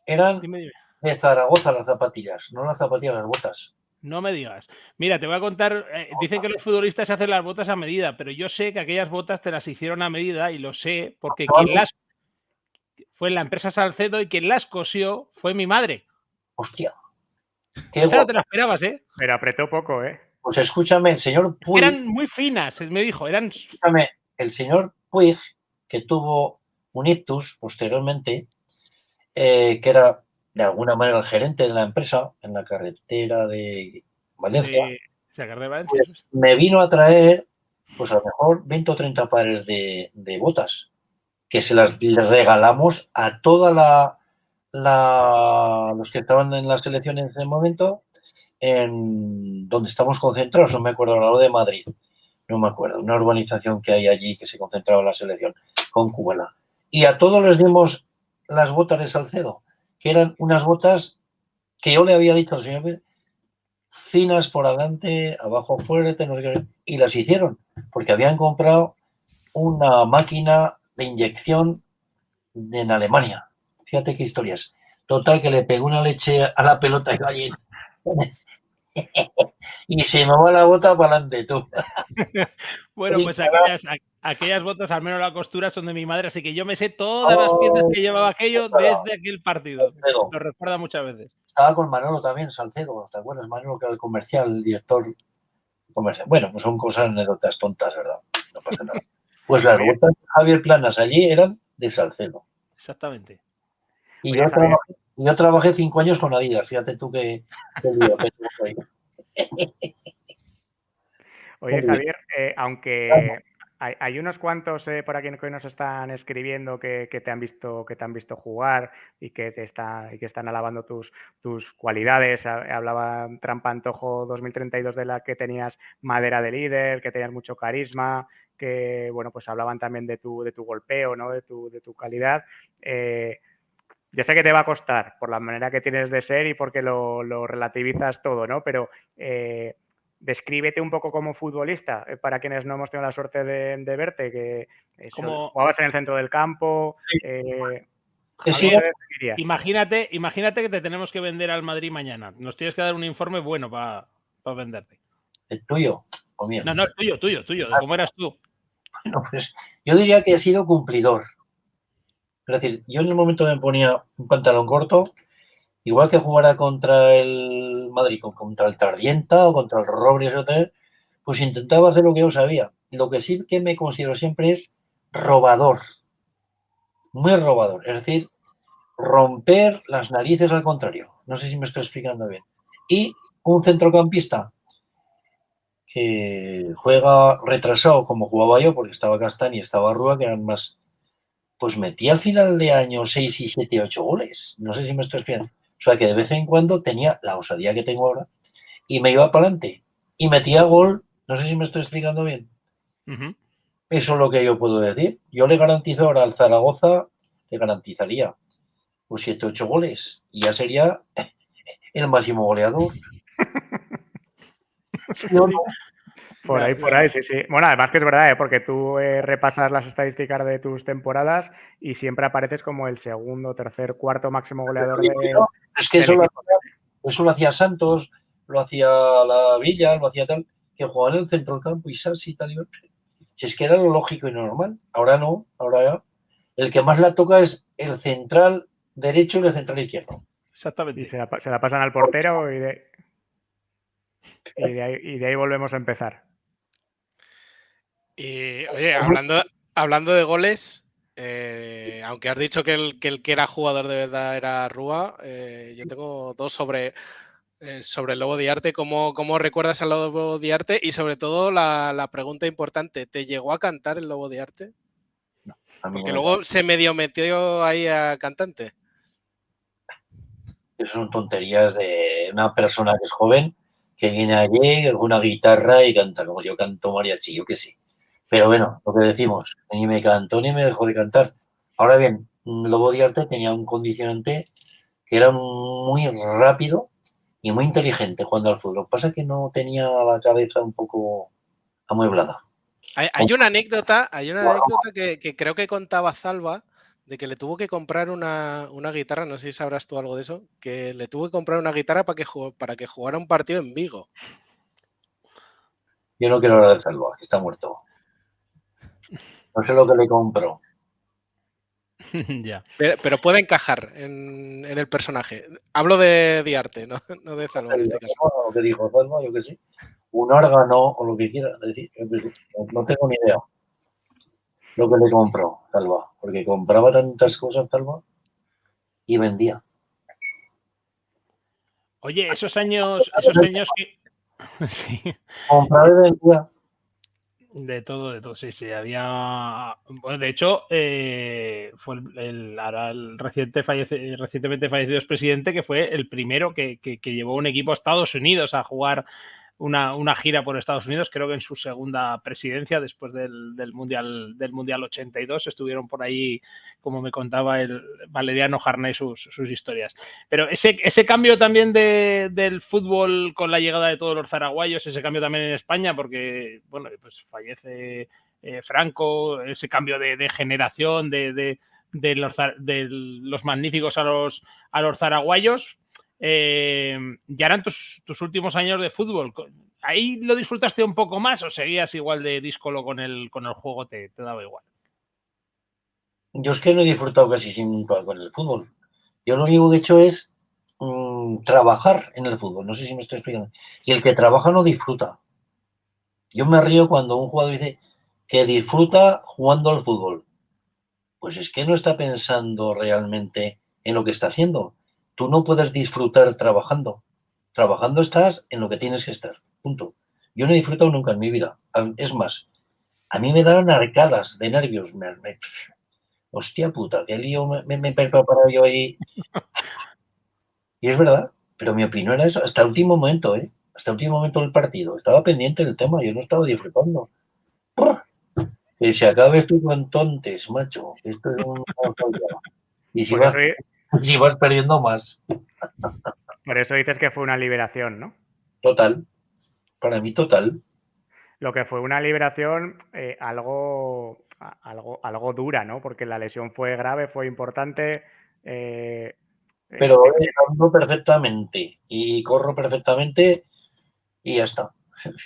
Eran de Zaragoza las zapatillas, no las zapatillas, las botas. No me digas. Mira, te voy a contar, dicen que los futbolistas hacen las botas a medida, pero yo sé que aquellas botas te las hicieron a medida y lo sé porque quien las... Fue en la empresa Salcedo y quien las cosió fue mi madre. Hostia. Esa no te la esperabas, ¿eh? Pero apretó poco, ¿eh? Pues escúchame, el señor Puig... Eran muy finas, me dijo, eran... Escúchame, el señor Puig, que tuvo un ictus posteriormente, que era de alguna manera el gerente de la empresa en la carretera de Valencia, pues me vino a traer, pues a lo mejor 20 o 30 pares de botas, que se las regalamos a toda los que estaban en las selecciones en ese momento, en donde estamos concentrados, no me acuerdo, al lado de Madrid, no me acuerdo, una urbanización que hay allí que se concentraba la selección, con Cubela. Y a todos les dimos las botas de Salcedo, que eran unas botas que yo le había dicho al señor, finas por adelante, abajo fuerte, no sé qué, y las hicieron, porque habían comprado una máquina de inyección en Alemania. Fíjate qué historias. Total, que le pegó una leche a la pelota de gallina y se me va la bota para adelante, tú. Bueno, pues aquellas botas, al menos la costura, son de mi madre, así que yo me sé todas las piezas que llevaba aquello desde aquel partido. Salcedo. Lo recuerda muchas veces. Estaba con Manolo también, Salcedo, ¿te acuerdas? Manolo, que era el comercial, el director comercial. Bueno, pues son cosas, anécdotas tontas, ¿verdad? No pasa nada. Pues las botas de Javier Planas allí eran de Salcedo. Exactamente. Y Oye, yo trabajé 5 años con Adidas, fíjate tú qué lío que tengo ahí. Oye, Javier, aunque hay unos cuantos por aquí que nos están escribiendo que te han visto jugar y que están alabando tus cualidades. Hablaba Trampantojo 2032 de la que tenías madera de líder, que tenías mucho carisma, que bueno, pues hablaban también de tu golpeo, ¿no? De tu calidad. Ya sé que te va a costar por la manera que tienes de ser y porque lo relativizas todo, ¿no? Pero descríbete un poco como futbolista, para quienes no hemos tenido la suerte de verte, que jugabas en el centro del campo. Javier, imagínate que te tenemos que vender al Madrid mañana. Nos tienes que dar un informe bueno para venderte. ¿El tuyo o mío? No, tuyo. ¿Cómo eras tú? Bueno, pues yo diría que he sido cumplidor. Es decir, yo en el momento me ponía un pantalón corto, igual que jugara contra el Madrid, contra el Tardienta o contra el Robles, pues intentaba hacer lo que yo sabía. Lo que sí que me considero siempre es robador, muy robador. Es decir, romper las narices al contrario. No sé si me estoy explicando bien. Y un centrocampista que juega retrasado como jugaba yo, porque estaba Castani y estaba Rúa, que eran más, pues metía al final de año 6 y 7, 8 goles. No sé si me estoy explicando. O sea que de vez en cuando tenía la osadía que tengo ahora y me iba para adelante y metía gol. No sé si me estoy explicando bien. Eso es lo que yo puedo decir. Yo le garantizo ahora al Zaragoza, le garantizaría pues 7, 8 goles y ya sería el máximo goleador. ¿Sí o no? Por ahí, sí. Bueno, además que es verdad, porque tú repasas las estadísticas de tus temporadas y siempre apareces como el segundo, tercer, cuarto máximo goleador es que eso lo hacía Santos, lo hacía la Villa, lo hacía tal, que jugaba en el centro del campo y Sassi y tal. Si es que era lo lógico y normal. Ahora no, ahora ya. El que más la toca es el central derecho y el central izquierdo. Exactamente. Y se la pasan al portero y de ahí volvemos a empezar. Y oye, hablando de goles, aunque has dicho que el que era jugador de verdad era Rúa, yo tengo dos sobre el Lobo Diarte. ¿Cómo recuerdas al Lobo Diarte? Y sobre todo la pregunta importante, ¿te llegó a cantar el Lobo Diarte? No, porque luego se medio metió ahí a cantante. Eso son tonterías de una persona que es joven, que viene allí con una guitarra y canta, como yo canto mariachi, yo que sí. Pero bueno, lo que decimos, ni me cantó ni me dejó de cantar. Ahora bien, Lobo Diarte tenía un condicionante que era muy rápido y muy inteligente jugando al fútbol. Lo que pasa es que no tenía la cabeza un poco amueblada. Hay una anécdota que creo que contaba Zalba, de que le tuvo que comprar una guitarra, no sé si sabrás tú algo de eso, que le tuvo que comprar una guitarra para que jugara un partido en Vigo. Yo no quiero hablar de Zalba, que está muerto. No sé lo que le compró. Ya. Pero puede encajar en el personaje. Hablo de Diarte, no de Zalba en este caso. Lo que dijo Zalba, yo que sé. Un órgano o lo que quiera decir. No tengo ni idea lo que le compró Zalba, porque compraba tantas cosas Zalba y vendía. Oye, esos años que... Sí. Compraba y vendía. De todo, sí, sí. Había. Bueno, de hecho, fue ahora el recientemente fallecido expresidente que fue el primero que llevó un equipo a Estados Unidos a jugar una gira por Estados Unidos, creo que en su segunda presidencia, después del Mundial 82, estuvieron por ahí, como me contaba el Valeriano Jarnay, sus historias. Pero ese cambio también del fútbol con la llegada de todos los zaraguayos, ese cambio también en España, porque, bueno, pues fallece Franco, ese cambio de generación, de los magníficos a los zaraguayos, ya eran tus últimos años de fútbol. ¿Ahí lo disfrutaste un poco más o seguías igual de díscolo con el juego, te daba igual? Yo es que no he disfrutado casi nunca con el fútbol. Yo lo único que he hecho es trabajar en el fútbol. No sé si me estoy explicando. Y el que trabaja no disfruta. Yo me río cuando un jugador dice que disfruta jugando al fútbol. Pues es que no está pensando realmente en lo que está haciendo. Tú no puedes disfrutar trabajando. Trabajando estás en lo que tienes que estar. Punto. Yo no he disfrutado nunca en mi vida. Es más, a mí me dan arcadas de nervios. Hostia puta, qué lío me he preparado yo ahí. Y es verdad, pero mi opinión era eso, hasta el último momento, ¿eh? Hasta el último momento del partido. Estaba pendiente del tema, yo no estaba disfrutando. ¡Pua! Que se acabe esto con tontes, macho. Esto es un... Y si vas perdiendo más. Por eso dices que fue una liberación, ¿no? Total. Para mí, total. Lo que fue una liberación algo dura, ¿no? Porque la lesión fue grave, fue importante. Pero ando perfectamente y corro perfectamente y ya está.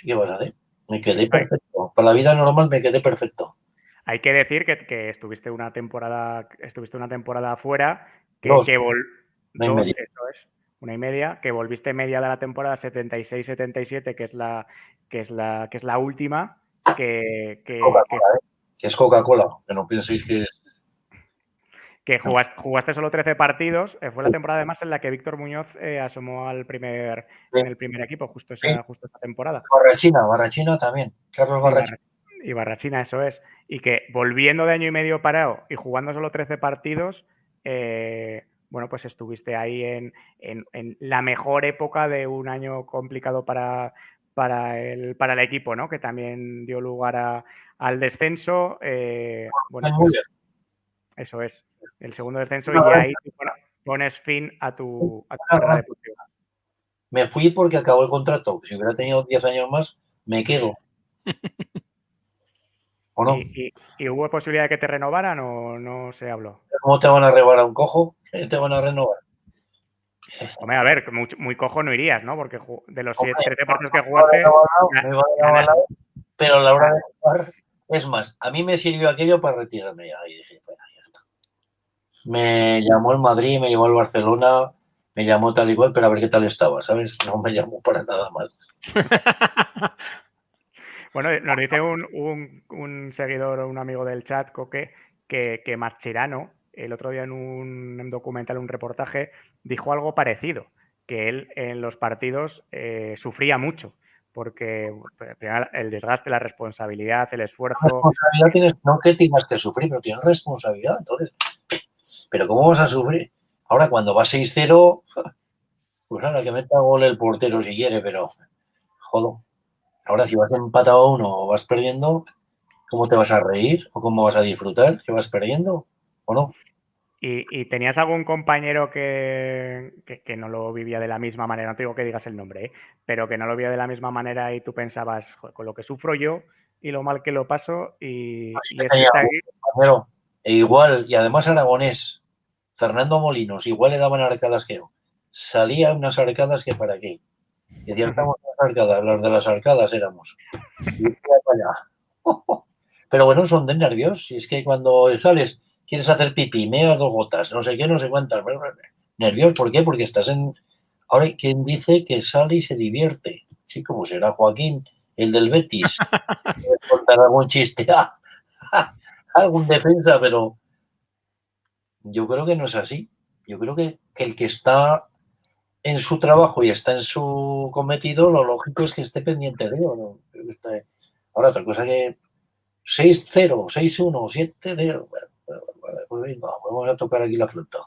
¿Qué vas a hacer? Me quedé perfecto. Para la vida normal me quedé perfecto. Hay que decir que estuviste una temporada fuera, Dos, eso es, 1,5, que volviste media de la temporada 76-77, que es la última, que es Coca-Cola, que no penséis que es... Que jugaste solo 13 partidos. Fue la temporada además en la que Víctor Muñoz asomó en el primer equipo, justo esa temporada. Barrachina también. Carlos Barrachina. Y Barrachina, eso es. Y que volviendo de año y medio parado y jugando solo 13 partidos, bueno, pues estuviste ahí en la mejor época de un año complicado para el equipo, ¿no? Que también dio lugar al descenso. Bueno, pues, eso es. El segundo descenso, y ahí pones fin a tu carrera deportiva. Me fui porque acabó el contrato. Si hubiera tenido 10 años más, me quedo. ¿O no? ¿Y hubo posibilidad de que te renovaran o no se habló? ¿Cómo te van a renovar a un cojo? ¿Te van a renovar? Hombre, a ver, muy cojo no irías, ¿no? Porque de los 13 partidos que jugaste... Pero a la hora de jugar, es más, a mí me sirvió aquello para retirarme ya. Y dije, bueno, ya está. Me llamó el Madrid, me llamó el Barcelona, me llamó tal y cual, pero a ver qué tal estaba, ¿sabes? No me llamó para nada más. Bueno, nos dice un seguidor o un amigo del chat, Coque, que Mascherano, el otro día en un documental, un reportaje, dijo algo parecido, que él en los partidos sufría mucho, porque el desgaste, la responsabilidad, el esfuerzo... No que tengas que sufrir, pero tienes responsabilidad, entonces. Pero ¿cómo vas a sufrir? Ahora, cuando va 6-0, pues ahora que meta gol el portero si quiere, pero jodo. Ahora, si vas empatado a uno o vas perdiendo, ¿cómo te vas a reír? ¿O cómo vas a disfrutar si vas perdiendo? ¿O no? ¿Y tenías algún compañero que no lo vivía de la misma manera? No te digo que digas el nombre, pero que no lo vivía de la misma manera y tú pensabas, con lo que sufro yo y lo mal que lo paso y está aquí. Compañero, e igual, y además aragonés, Fernando Molinos, igual le daban arcadas que yo. Salía unas arcadas que para qué. Y decían, estamos en las arcadas, los de las arcadas éramos. Y pero bueno, son de nervios. Y es que cuando sales, quieres hacer pipí, meas 2 gotas, no sé qué, no sé cuántas. Nervios, ¿por qué? Porque estás en... Ahora, ¿quién dice que sale y se divierte? Sí, como será Joaquín, el del Betis. Puede contar algún chiste, algún defensa, pero yo creo que no es así. Yo creo que el que está en su trabajo y está en su cometido, lo lógico es que esté pendiente de ello. ¿No? Ahora, otra cosa que 6-0, 6-1, 7-0. Vale, pues venga, vamos a tocar aquí la flauta.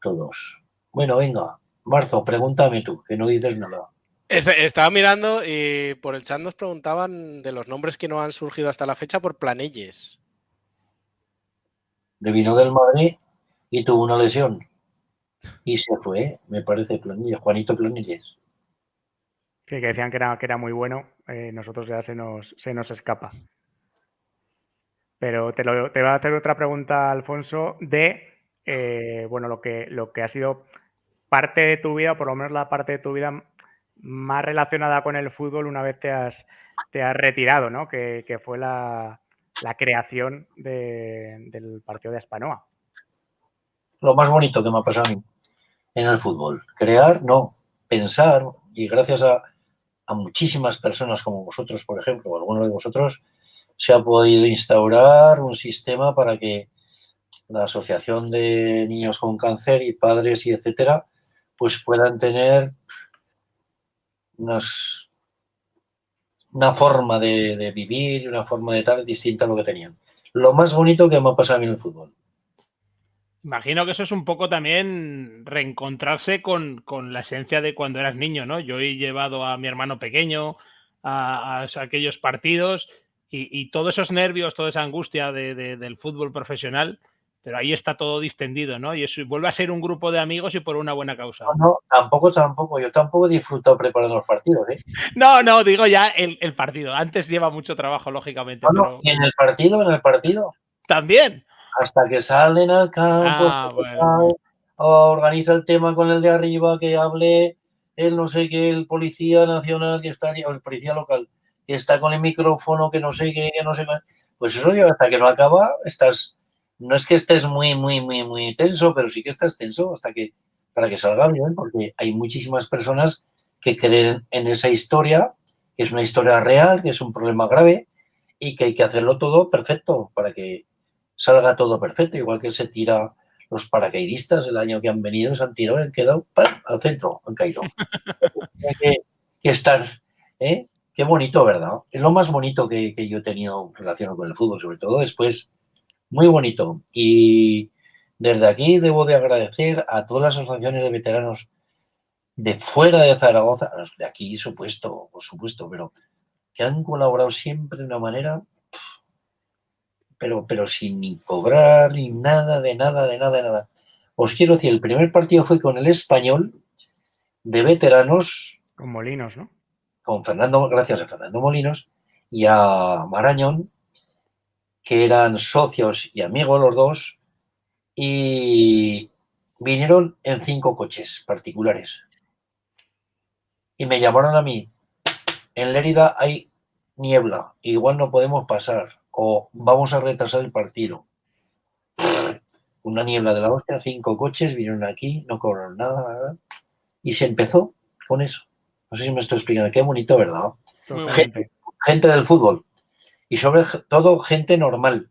Todos. Bueno, venga. Marzo, pregúntame tú, que no dices nada. Estaba mirando y por el chat nos preguntaban de los nombres que no han surgido hasta la fecha por Planelles. Vino del Madrid y tuvo una lesión. Y se fue, me parece, Planelles, Juanito Planelles. Sí, que decían que era muy bueno. Nosotros ya se nos escapa. Pero te voy a hacer otra pregunta, Alfonso, de bueno, lo que ha sido parte de tu vida, o por lo menos la parte de tu vida más relacionada con el fútbol una vez te has retirado, ¿no? Que fue la creación del partido de Aspanoa. Lo más bonito que me ha pasado a mí en el fútbol. Crear, no. Pensar, y gracias a muchísimas personas como vosotros, por ejemplo, o alguno de vosotros, se ha podido instaurar un sistema para que la Asociación de Niños con Cáncer y padres y etcétera, pues puedan tener una forma de vivir y una forma de tal distinta a lo que tenían. Lo más bonito que me ha pasado a mí en el fútbol. Imagino que eso es un poco también reencontrarse con la esencia de cuando eras niño, ¿no? Yo he llevado a mi hermano pequeño a aquellos partidos y todos esos nervios, toda esa angustia del fútbol profesional, pero ahí está todo distendido, ¿no? Y eso vuelve a ser un grupo de amigos y por una buena causa. No, tampoco. Yo tampoco he disfrutado preparando los partidos, ¿eh? No, digo ya el partido. Antes lleva mucho trabajo, lógicamente, pero Y en el partido, también. hasta que salen al campo, Bueno. organiza el tema con el de arriba, que hable el no sé qué, el policía nacional que está, o el policía local, que está con el micrófono, que no sé qué, que no sé qué. Pues eso yo hasta que no acaba, no es que estés muy tenso, pero sí que estás tenso para que salga bien, porque hay muchísimas personas que creen en esa historia, que es una historia real, que es un problema grave y que hay que hacerlo todo perfecto para que salga todo perfecto, igual que se tira los paracaidistas el año que han venido, se han tirado y han quedado ¡pam! Al centro, han caído. Hay que estar, ¿eh? Qué bonito, ¿verdad? Es lo más bonito que yo he tenido relacionado con el fútbol, sobre todo después, muy bonito. Y desde aquí debo de agradecer a todas las asociaciones de veteranos de fuera de Zaragoza, de aquí, por supuesto, pero que han colaborado siempre de una manera pero sin ni cobrar ni nada, de nada. Os quiero decir, el primer partido fue con el Español de veteranos, Con Molinos, ¿no? gracias a Fernando Molinos y a Marañón, que eran socios y amigos los dos, y vinieron en 5 coches particulares. Y me llamaron a mí, en Lérida hay niebla, igual no podemos pasar, o vamos a retrasar el partido. Una niebla de la hostia, 5 coches vinieron aquí, no cobraron nada, y se empezó con eso. No sé si me estoy explicando, qué bonito, ¿verdad? Totalmente. Gente del fútbol y sobre todo gente normal.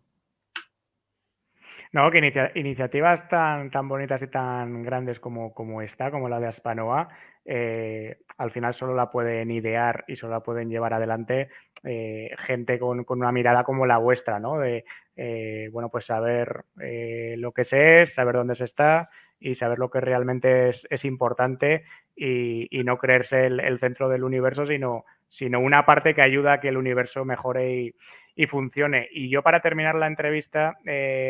No, que iniciativas tan bonitas y tan grandes como esta, como la de Aspanoa, al final solo la pueden idear y solo la pueden llevar adelante gente con una mirada como la vuestra, ¿no? De, bueno, pues saber lo que se es, saber dónde se está y saber lo que realmente es importante y no creerse el centro del universo, sino una parte que ayuda a que el universo mejore y funcione. Y yo para terminar la entrevista,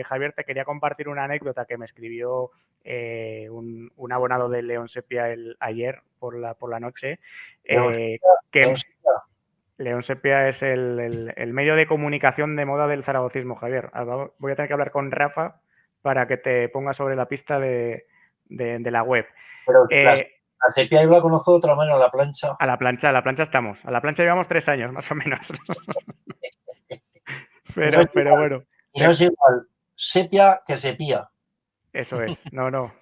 Javier, te quería compartir una anécdota que me escribió un abonado de León Sepia ayer por la noche, que León Sepia es el medio de comunicación de moda del zaragocismo, Javier. Voy a tener que hablar con Rafa para que te ponga sobre la pista de la web. Pero la sepia yo la conozco de otra manera, la plancha. A la plancha estamos. A la plancha llevamos 3 años, más o menos. pero bueno. Y no es igual sepia que sepia. Eso es. No.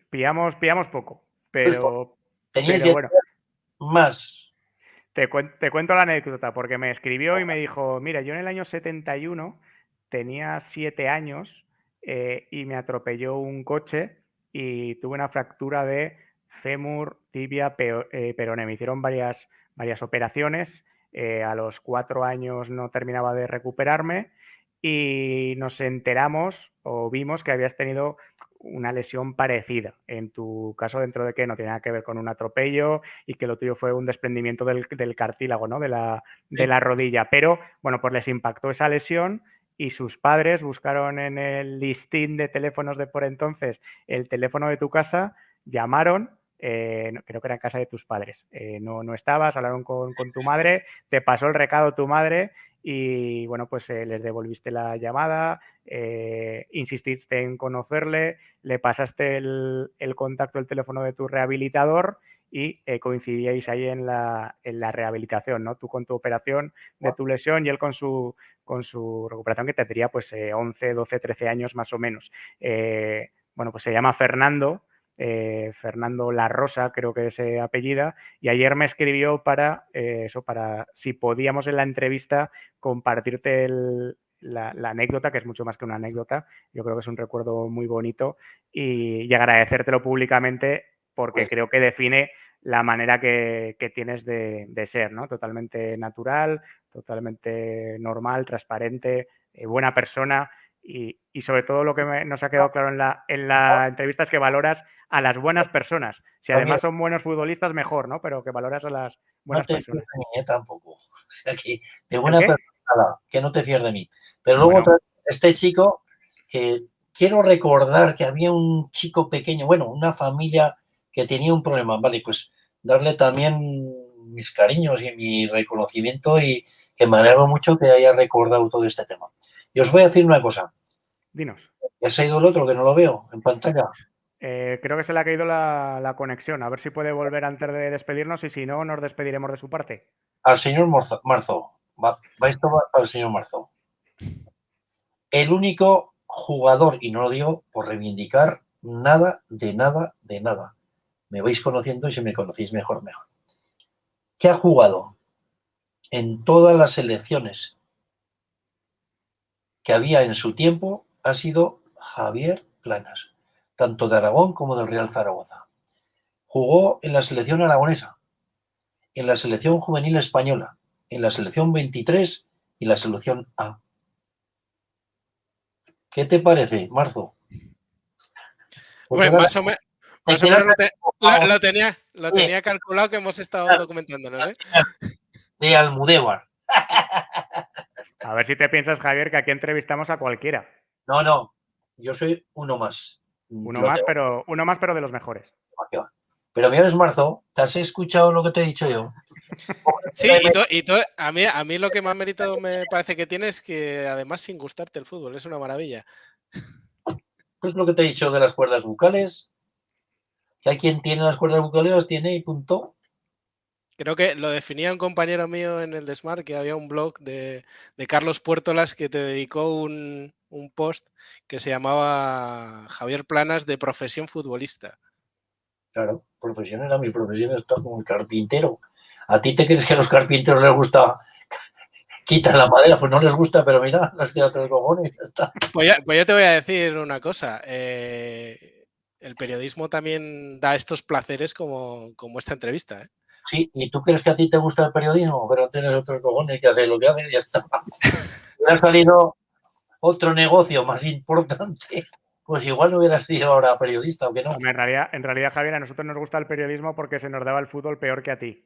Pillamos poco. Pues, Pero teníais que bueno. más. Te cuento la anécdota, porque me escribió y me dijo, mira, yo en el año 71 tenía 7 años y me atropelló un coche y tuve una fractura de fémur, tibia, peroné. Me hicieron varias operaciones A los 4 años no terminaba de recuperarme y nos enteramos o vimos que habías tenido una lesión parecida. En tu caso, dentro de que no tiene nada que ver con un atropello y que lo tuyo fue un desprendimiento del cartílago, ¿no? De la rodilla. Pero, bueno, pues les impactó esa lesión y sus padres buscaron en el listín de teléfonos de por entonces el teléfono de tu casa, llamaron, creo que era en casa de tus padres, no estabas, hablaron con tu madre, te pasó el recado tu madre y bueno, pues les devolviste la llamada, insististe en conocerle, le pasaste el contacto, el teléfono de tu rehabilitador y coincidíais ahí en la rehabilitación, ¿no? Tú con tu operación de tu lesión y él con su recuperación, que tendría pues 11, 12, 13 años más o menos. Bueno, pues se llama Fernando, Fernando La Rosa, creo que es apellida, y ayer me escribió para si podíamos en la entrevista compartirte la anécdota, que es mucho más que una anécdota, yo creo que es un recuerdo muy bonito y agradecértelo públicamente porque creo que define la manera que tienes de ser, ¿no? Totalmente natural, totalmente normal, transparente, buena persona y sobre todo lo que nos ha quedado claro en la entrevista es que valoras a las buenas personas. Si además son buenos futbolistas, mejor, ¿no? Pero que valoras a las buenas personas. No te fíes de mí, tampoco. O sea, que de buena persona, que no te fíes de mí. Pero luego este chico, que quiero recordar que había un chico pequeño, bueno, una familia que tenía un problema, vale, pues darle también mis cariños y mi reconocimiento y que me alegro mucho que haya recordado todo este tema. Y os voy a decir una cosa. Dinos. ¿Ya se ha ido el otro que no lo veo en pantalla? Creo que se le ha caído la conexión. A ver si puede volver antes de despedirnos y si no, nos despediremos de su parte. Al señor Marzo. Va esto para el señor Marzo. El único jugador, y no lo digo por reivindicar nada, de nada, de nada. Me vais conociendo y si me conocéis mejor, mejor. Que ha jugado en todas las selecciones que había en su tiempo ha sido Javier Planas, tanto de Aragón como del Real Zaragoza. Jugó en la selección aragonesa, en la selección juvenil española, en la selección 23 y la selección A. ¿Qué te parece, Marzo? Bueno, más o menos lo tenía calculado que hemos estado documentándonos, ¿eh? De Almudévar. A ver si te piensas, Javier, que aquí entrevistamos a cualquiera. No, yo soy uno más. Uno más, pero de los mejores. Pero mira, Marzo, ¿te has escuchado lo que te he dicho yo? Sí, a mí lo que más mérito me parece que tiene es que además sin gustarte el fútbol, es una maravilla. Pues lo que te he dicho de las cuerdas bucales, que hay quien tiene las cuerdas bucales, las tiene y punto. Creo que lo definía un compañero mío en el Desmar, que había un blog de Carlos Puertolas que te dedicó un post que se llamaba Javier Planas de profesión futbolista. Claro, profesión era mi profesión, está como el carpintero. ¿A ti te crees que a los carpinteros les gusta quitar la madera? Pues no les gusta, pero mira, les queda 3 cojones y ya está. Pues yo te voy a decir una cosa. El periodismo también da estos placeres como esta entrevista, ¿eh? Sí, ¿y tú crees que a ti te gusta el periodismo? Pero tienes otros cojones que haces lo que haces y ya está. Hubiera salido otro negocio más importante, pues igual no hubieras sido ahora periodista, ¿o que no? Hombre, en realidad, Javier, a nosotros nos gusta el periodismo porque se nos daba el fútbol peor que a ti.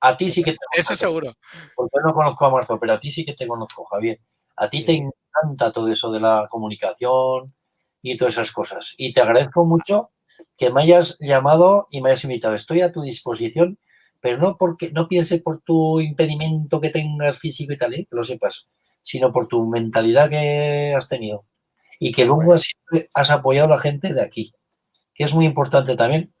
A ti sí que te conozco. Eso seguro. Porque no conozco a Marzo, pero a ti sí que te conozco, Javier. A ti te encanta todo eso de la comunicación y todas esas cosas. Y te agradezco mucho que me hayas llamado y me hayas invitado. Estoy a tu disposición, pero no porque no piense por tu impedimento que tengas físico y tal, que lo sepas, sino por tu mentalidad que has tenido. Y que luego siempre has apoyado a la gente de aquí, que es muy importante también,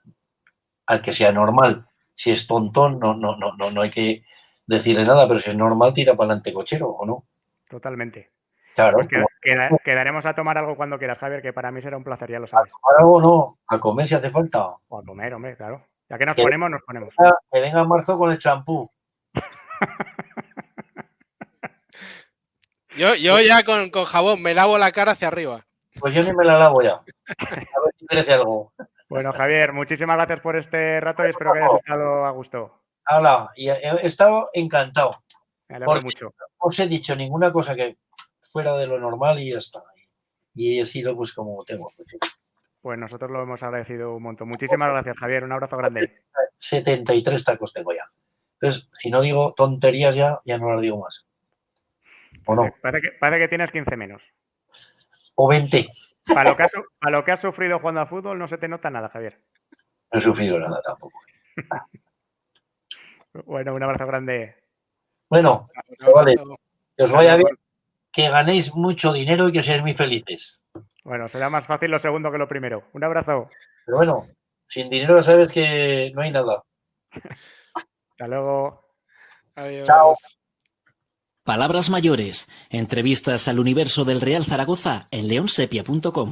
al que sea normal. Si es tontón, no hay que decirle nada, pero si es normal, tira para adelante cochero, ¿o no? Totalmente. Claro. Pues quedaremos a tomar algo cuando quieras, Javier, que para mí será un placer, ya lo sabes. A tomar algo no, a comer si hace falta. O a comer, hombre, claro. Ya que nos ponemos, nos ponemos. Que venga Marzo con el champú. Yo ya con jabón me lavo la cara hacia arriba. Pues yo ni me la lavo ya. A ver si merece algo. Bueno, Javier, muchísimas gracias por este rato y espero que hayas estado a gusto. Hala, y he estado encantado. Me alegro Porque mucho. no os he dicho ninguna cosa que fuera de lo normal y ya está. Y he sido pues como tengo. Pues nosotros lo hemos agradecido un montón. Muchísimas gracias, Javier. Un abrazo grande. 73 tacos tengo ya. Entonces, si no digo tonterías ya no las digo más. ¿O no? Parece que tienes 15 menos. O 20. Para lo que has sufrido jugando a fútbol no se te nota nada, Javier. No he sufrido nada tampoco. Bueno, un abrazo grande. Bueno, Un chavales, abrazo. que os vaya bien, que ganéis mucho dinero y que seáis muy felices. Bueno, será más fácil lo segundo que lo primero. Un abrazo. Pero bueno, sin dinero sabes que no hay nada. Hasta luego. Adiós. Chao. Palabras mayores. Entrevistas al universo del Real Zaragoza en leonsepia.com.